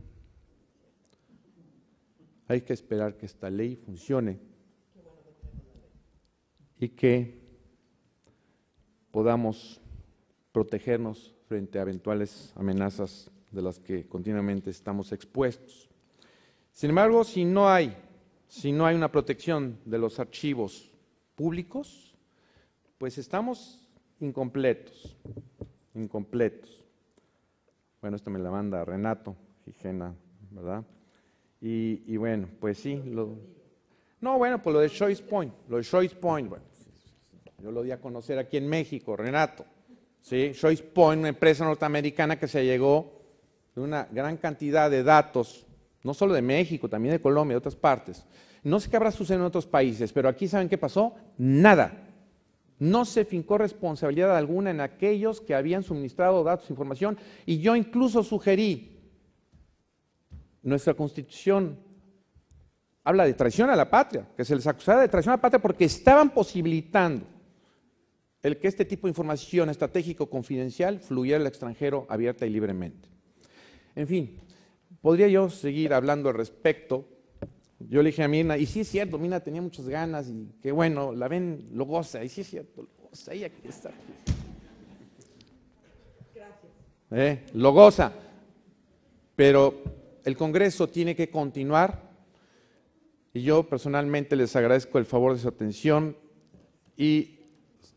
Hay que esperar que esta ley funcione y que podamos protegernos frente a eventuales amenazas de las que continuamente estamos expuestos. Sin embargo, si no hay una protección de los archivos públicos, pues estamos incompletos. Bueno, esto me la manda Renato Gijena, ¿verdad? Y bueno, pues sí. Pues lo de Choice Point, bueno, yo lo di a conocer aquí en México, Renato. ¿Sí? Choice Point, una empresa norteamericana que se llegó de una gran cantidad de datos, no solo de México, también de Colombia, de otras partes. No sé qué habrá sucedido en otros países, pero aquí ¿saben qué pasó? Nada. No se fincó responsabilidad alguna en aquellos que habían suministrado datos e información, y yo incluso sugerí, nuestra Constitución habla de traición a la patria, que se les acusara de traición a la patria porque estaban posibilitando el que este tipo de información estratégico confidencial fluyera al extranjero abierta y libremente. En fin, podría yo seguir hablando al respecto. Yo le dije a Mirna, y sí es cierto, Mirna tenía muchas ganas y que bueno, la ven, lo goza, y sí es cierto, lo goza, ella quiere estar. Gracias. Lo goza, pero el Congreso tiene que continuar y yo personalmente les agradezco el favor de su atención y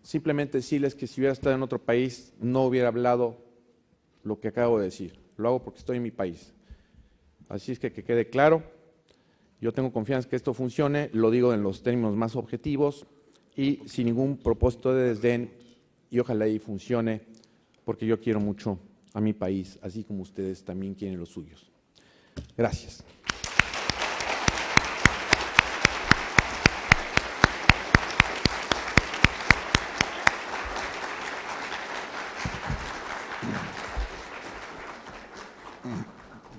simplemente decirles que si hubiera estado en otro país no hubiera hablado lo que acabo de decir. Lo hago porque estoy en mi país. Así es que quede claro, yo tengo confianza que esto funcione, lo digo en los términos más objetivos y sin ningún propósito de desdén, y ojalá y funcione porque yo quiero mucho a mi país, así como ustedes también quieren los suyos. Gracias.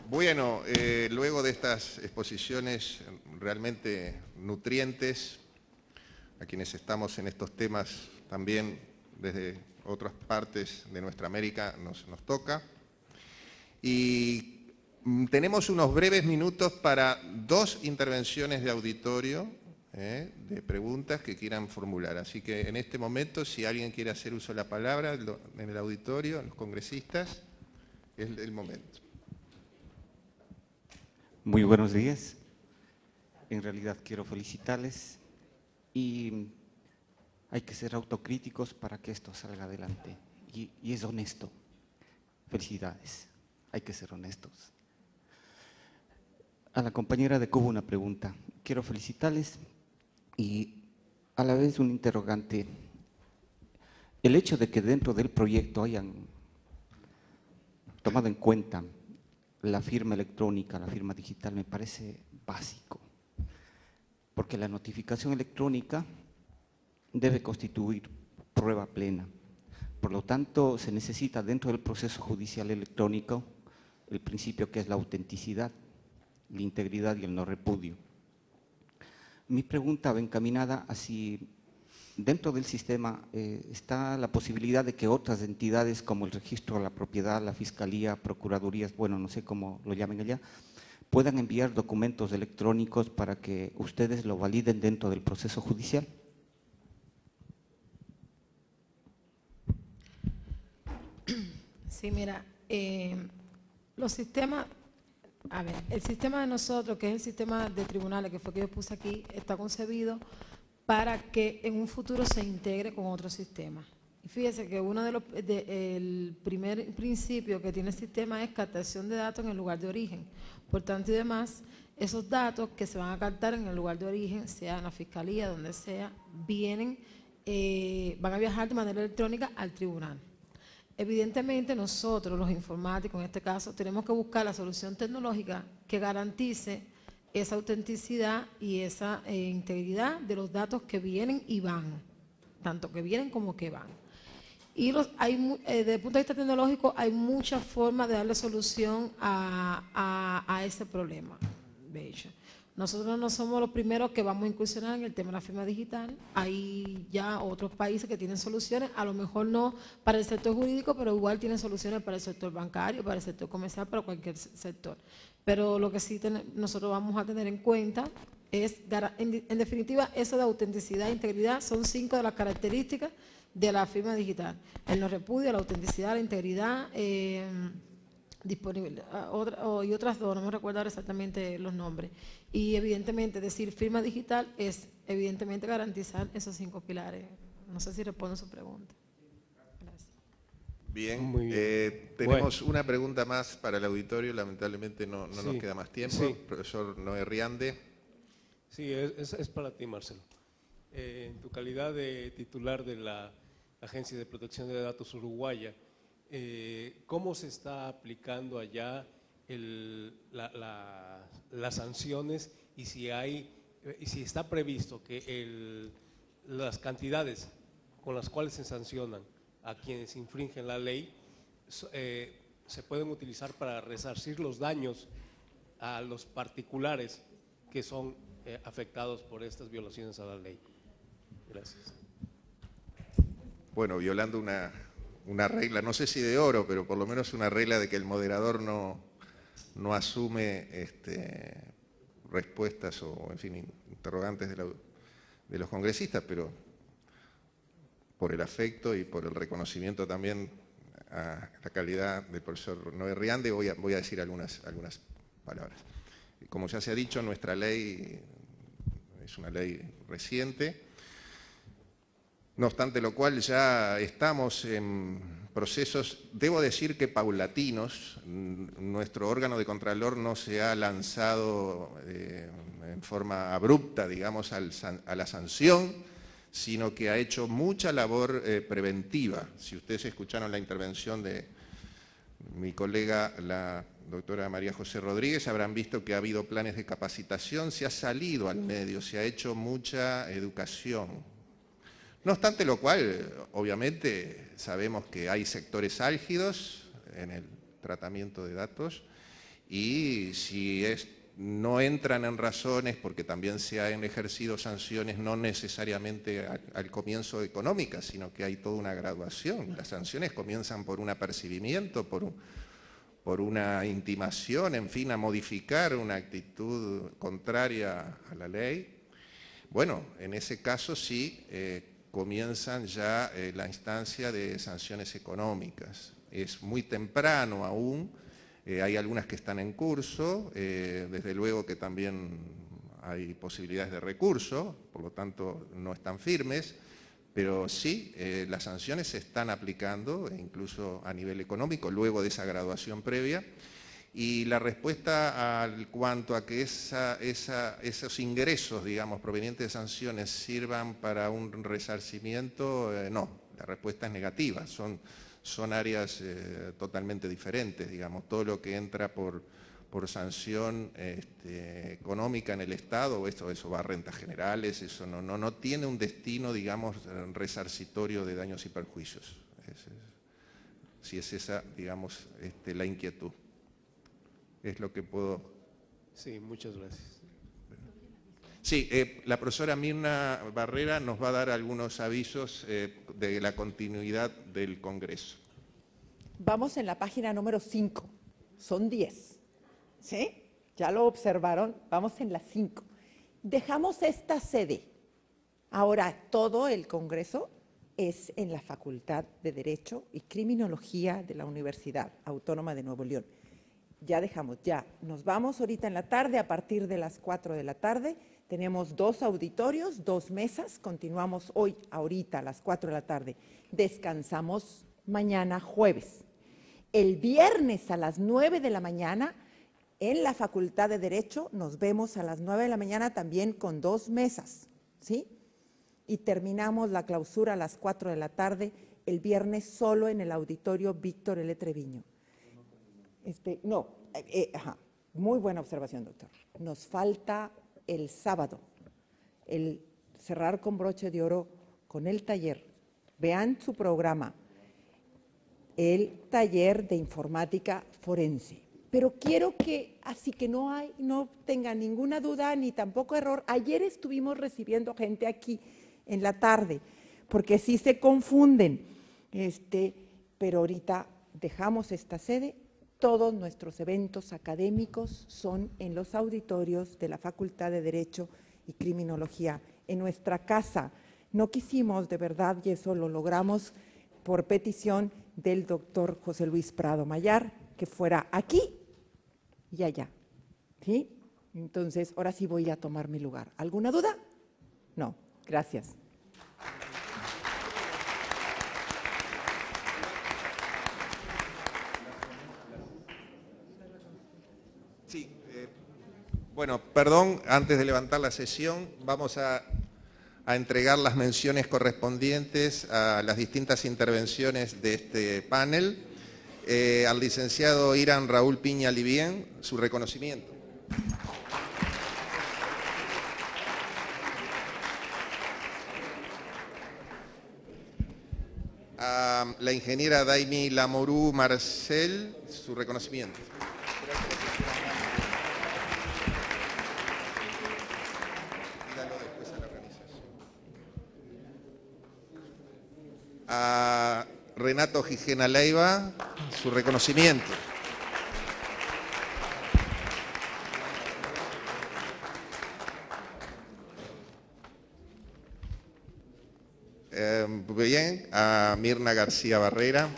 Bueno, luego de estas exposiciones realmente nutrientes, a quienes estamos en estos temas también desde otras partes de nuestra América nos toca, y tenemos unos breves minutos para 2 intervenciones de auditorio, de preguntas que quieran formular. Así que en este momento, si alguien quiere hacer uso de la palabra en el auditorio, los congresistas, es el momento. Muy buenos días. En realidad quiero felicitarles y hay que ser autocríticos para que esto salga adelante. Y es honesto. Felicidades. Hay que ser honestos. A la compañera de Cuba una pregunta. Quiero felicitarles y a la vez un interrogante. El hecho de que dentro del proyecto hayan tomado en cuenta la firma electrónica, la firma digital, me parece básico, porque la notificación electrónica debe constituir prueba plena. Por lo tanto, se necesita dentro del proceso judicial electrónico el principio que es la autenticidad, la integridad y el no repudio. Mi pregunta va encaminada a si dentro del sistema está la posibilidad de que otras entidades como el registro de la propiedad, la fiscalía, procuradurías, bueno, no sé cómo lo llamen allá, puedan enviar documentos electrónicos para que ustedes lo validen dentro del proceso judicial? Sí, mira, los sistemas, a ver, el sistema de nosotros, que es el sistema de tribunales, que fue que yo puse aquí, está concebido para que en un futuro se integre con otros sistemas. Y fíjese que uno de los, el primer principio que tiene el sistema es captación de datos en el lugar de origen. Por tanto y demás, esos datos que se van a captar en el lugar de origen, sea en la fiscalía, donde sea, vienen, van a viajar de manera electrónica al tribunal. Evidentemente nosotros, los informáticos en este caso, tenemos que buscar la solución tecnológica que garantice esa autenticidad y esa integridad de los datos que vienen y van, tanto que vienen como que van. Y desde el punto de vista tecnológico hay muchas formas de darle solución a ese problema. De hecho, nosotros no somos los primeros que vamos a incursionar en el tema de la firma digital. Hay ya otros países que tienen soluciones, a lo mejor no para el sector jurídico, pero igual tienen soluciones para el sector bancario, para el sector comercial, para cualquier sector. Pero lo que sí nosotros vamos a tener en cuenta es, en definitiva, eso de autenticidad e integridad son 5 de las características de la firma digital. El no repudio, la autenticidad, la integridad, disponible, y otras dos, no me recuerdo ahora exactamente los nombres. Y evidentemente decir firma digital es evidentemente garantizar esos 5 pilares. No sé si respondo a su pregunta. Gracias. Bien, bien. Tenemos una pregunta más para el auditorio, lamentablemente no Sí, nos queda más tiempo. sí. Profesor Noé Riande. Sí, es para ti, Marcelo. En tu calidad de titular de la Agencia de Protección de Datos Uruguaya, ¿cómo se está aplicando allá las sanciones y si está previsto que las cantidades con las cuales se sancionan a quienes infringen la ley se pueden utilizar para resarcir los daños a los particulares que son afectados por estas violaciones a la ley? Gracias. Bueno, violando una regla, no sé si de oro, pero por lo menos una regla de que el moderador no asume respuestas o, en fin, interrogantes de los congresistas, pero por el afecto y por el reconocimiento también a la calidad del profesor Noé Riande, voy a decir algunas palabras. Como ya se ha dicho, nuestra ley es una ley reciente, no obstante lo cual ya estamos en procesos, debo decir que paulatinos. Nuestro órgano de Contralor no se ha lanzado en forma abrupta, digamos, a la sanción, sino que ha hecho mucha labor preventiva. Si ustedes escucharon la intervención de mi colega, la doctora María José Rodríguez, habrán visto que ha habido planes de capacitación, se ha salido al medio, se ha hecho mucha educación. No obstante lo cual, obviamente, sabemos que hay sectores álgidos en el tratamiento de datos y si no entran en razones, porque también se han ejercido sanciones no necesariamente al comienzo económicas, sino que hay toda una graduación. Las sanciones comienzan por un apercibimiento, por una intimación, en fin, a modificar una actitud contraria a la ley. Bueno, en ese caso sí comienzan ya la instancia de sanciones económicas. Es muy temprano aún, hay algunas que están en curso, desde luego que también hay posibilidades de recurso, por lo tanto no están firmes, pero sí, las sanciones se están aplicando, incluso a nivel económico, luego de esa graduación previa. Y la respuesta al cuanto a que esos ingresos, digamos, provenientes de sanciones sirvan para un resarcimiento, no, la respuesta es negativa. Son áreas totalmente diferentes, digamos, todo lo que entra por sanción económica en el Estado, eso va a rentas generales, eso no tiene un destino, digamos, resarcitorio de daños y perjuicios. Si es esa, digamos, la inquietud. Es lo que puedo... Sí, muchas gracias. Sí, la profesora Mirna Barrera nos va a dar algunos avisos de la continuidad del Congreso. Vamos en la página número 5, son 10, ¿sí? ya lo observaron, vamos en la 5. Dejamos esta sede. Ahora todo el Congreso es en la Facultad de Derecho y Criminología de la Universidad Autónoma de Nuevo León. Ya dejamos, ya. Nos vamos ahorita en la tarde, a partir de las 4 de la tarde. Tenemos 2 auditorios, 2 mesas. Continuamos hoy, ahorita, a las 4 de la tarde. Descansamos mañana jueves. El viernes a las 9 de la mañana, en la Facultad de Derecho, nos vemos a las 9 de la mañana también con 2 mesas, ¿sí? Y terminamos la clausura a las 4 de la tarde, el viernes solo en el auditorio Víctor L. Treviño. Muy buena observación, doctor. Nos falta el sábado, el cerrar con broche de oro con el taller. Vean su programa, el taller de informática forense. Pero quiero que, así que no tengan ninguna duda ni tampoco error. Ayer estuvimos recibiendo gente aquí en la tarde, porque sí se confunden. Pero ahorita dejamos esta sede. Todos nuestros eventos académicos son en los auditorios de la Facultad de Derecho y Criminología, en nuestra casa. No quisimos, de verdad, y eso lo logramos por petición del doctor José Luis Prado Mayar, que fuera aquí y allá, ¿sí? Entonces, ahora sí voy a tomar mi lugar. ¿Alguna duda? No, gracias. Sí, bueno, perdón, antes de levantar la sesión, vamos a entregar las menciones correspondientes a las distintas intervenciones de este panel. Al licenciado Irán Raúl Piña Livien, su reconocimiento. A la ingeniera Daimi Lamorú Marcel, su reconocimiento. A Renato Gijena Leiva, su reconocimiento. Bien, a Mirna García Barrera.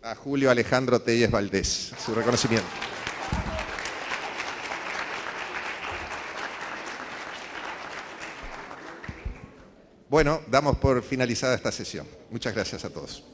A Julio Alejandro Telles Valdés, su reconocimiento. Bueno, damos por finalizada esta sesión. Muchas gracias a todos.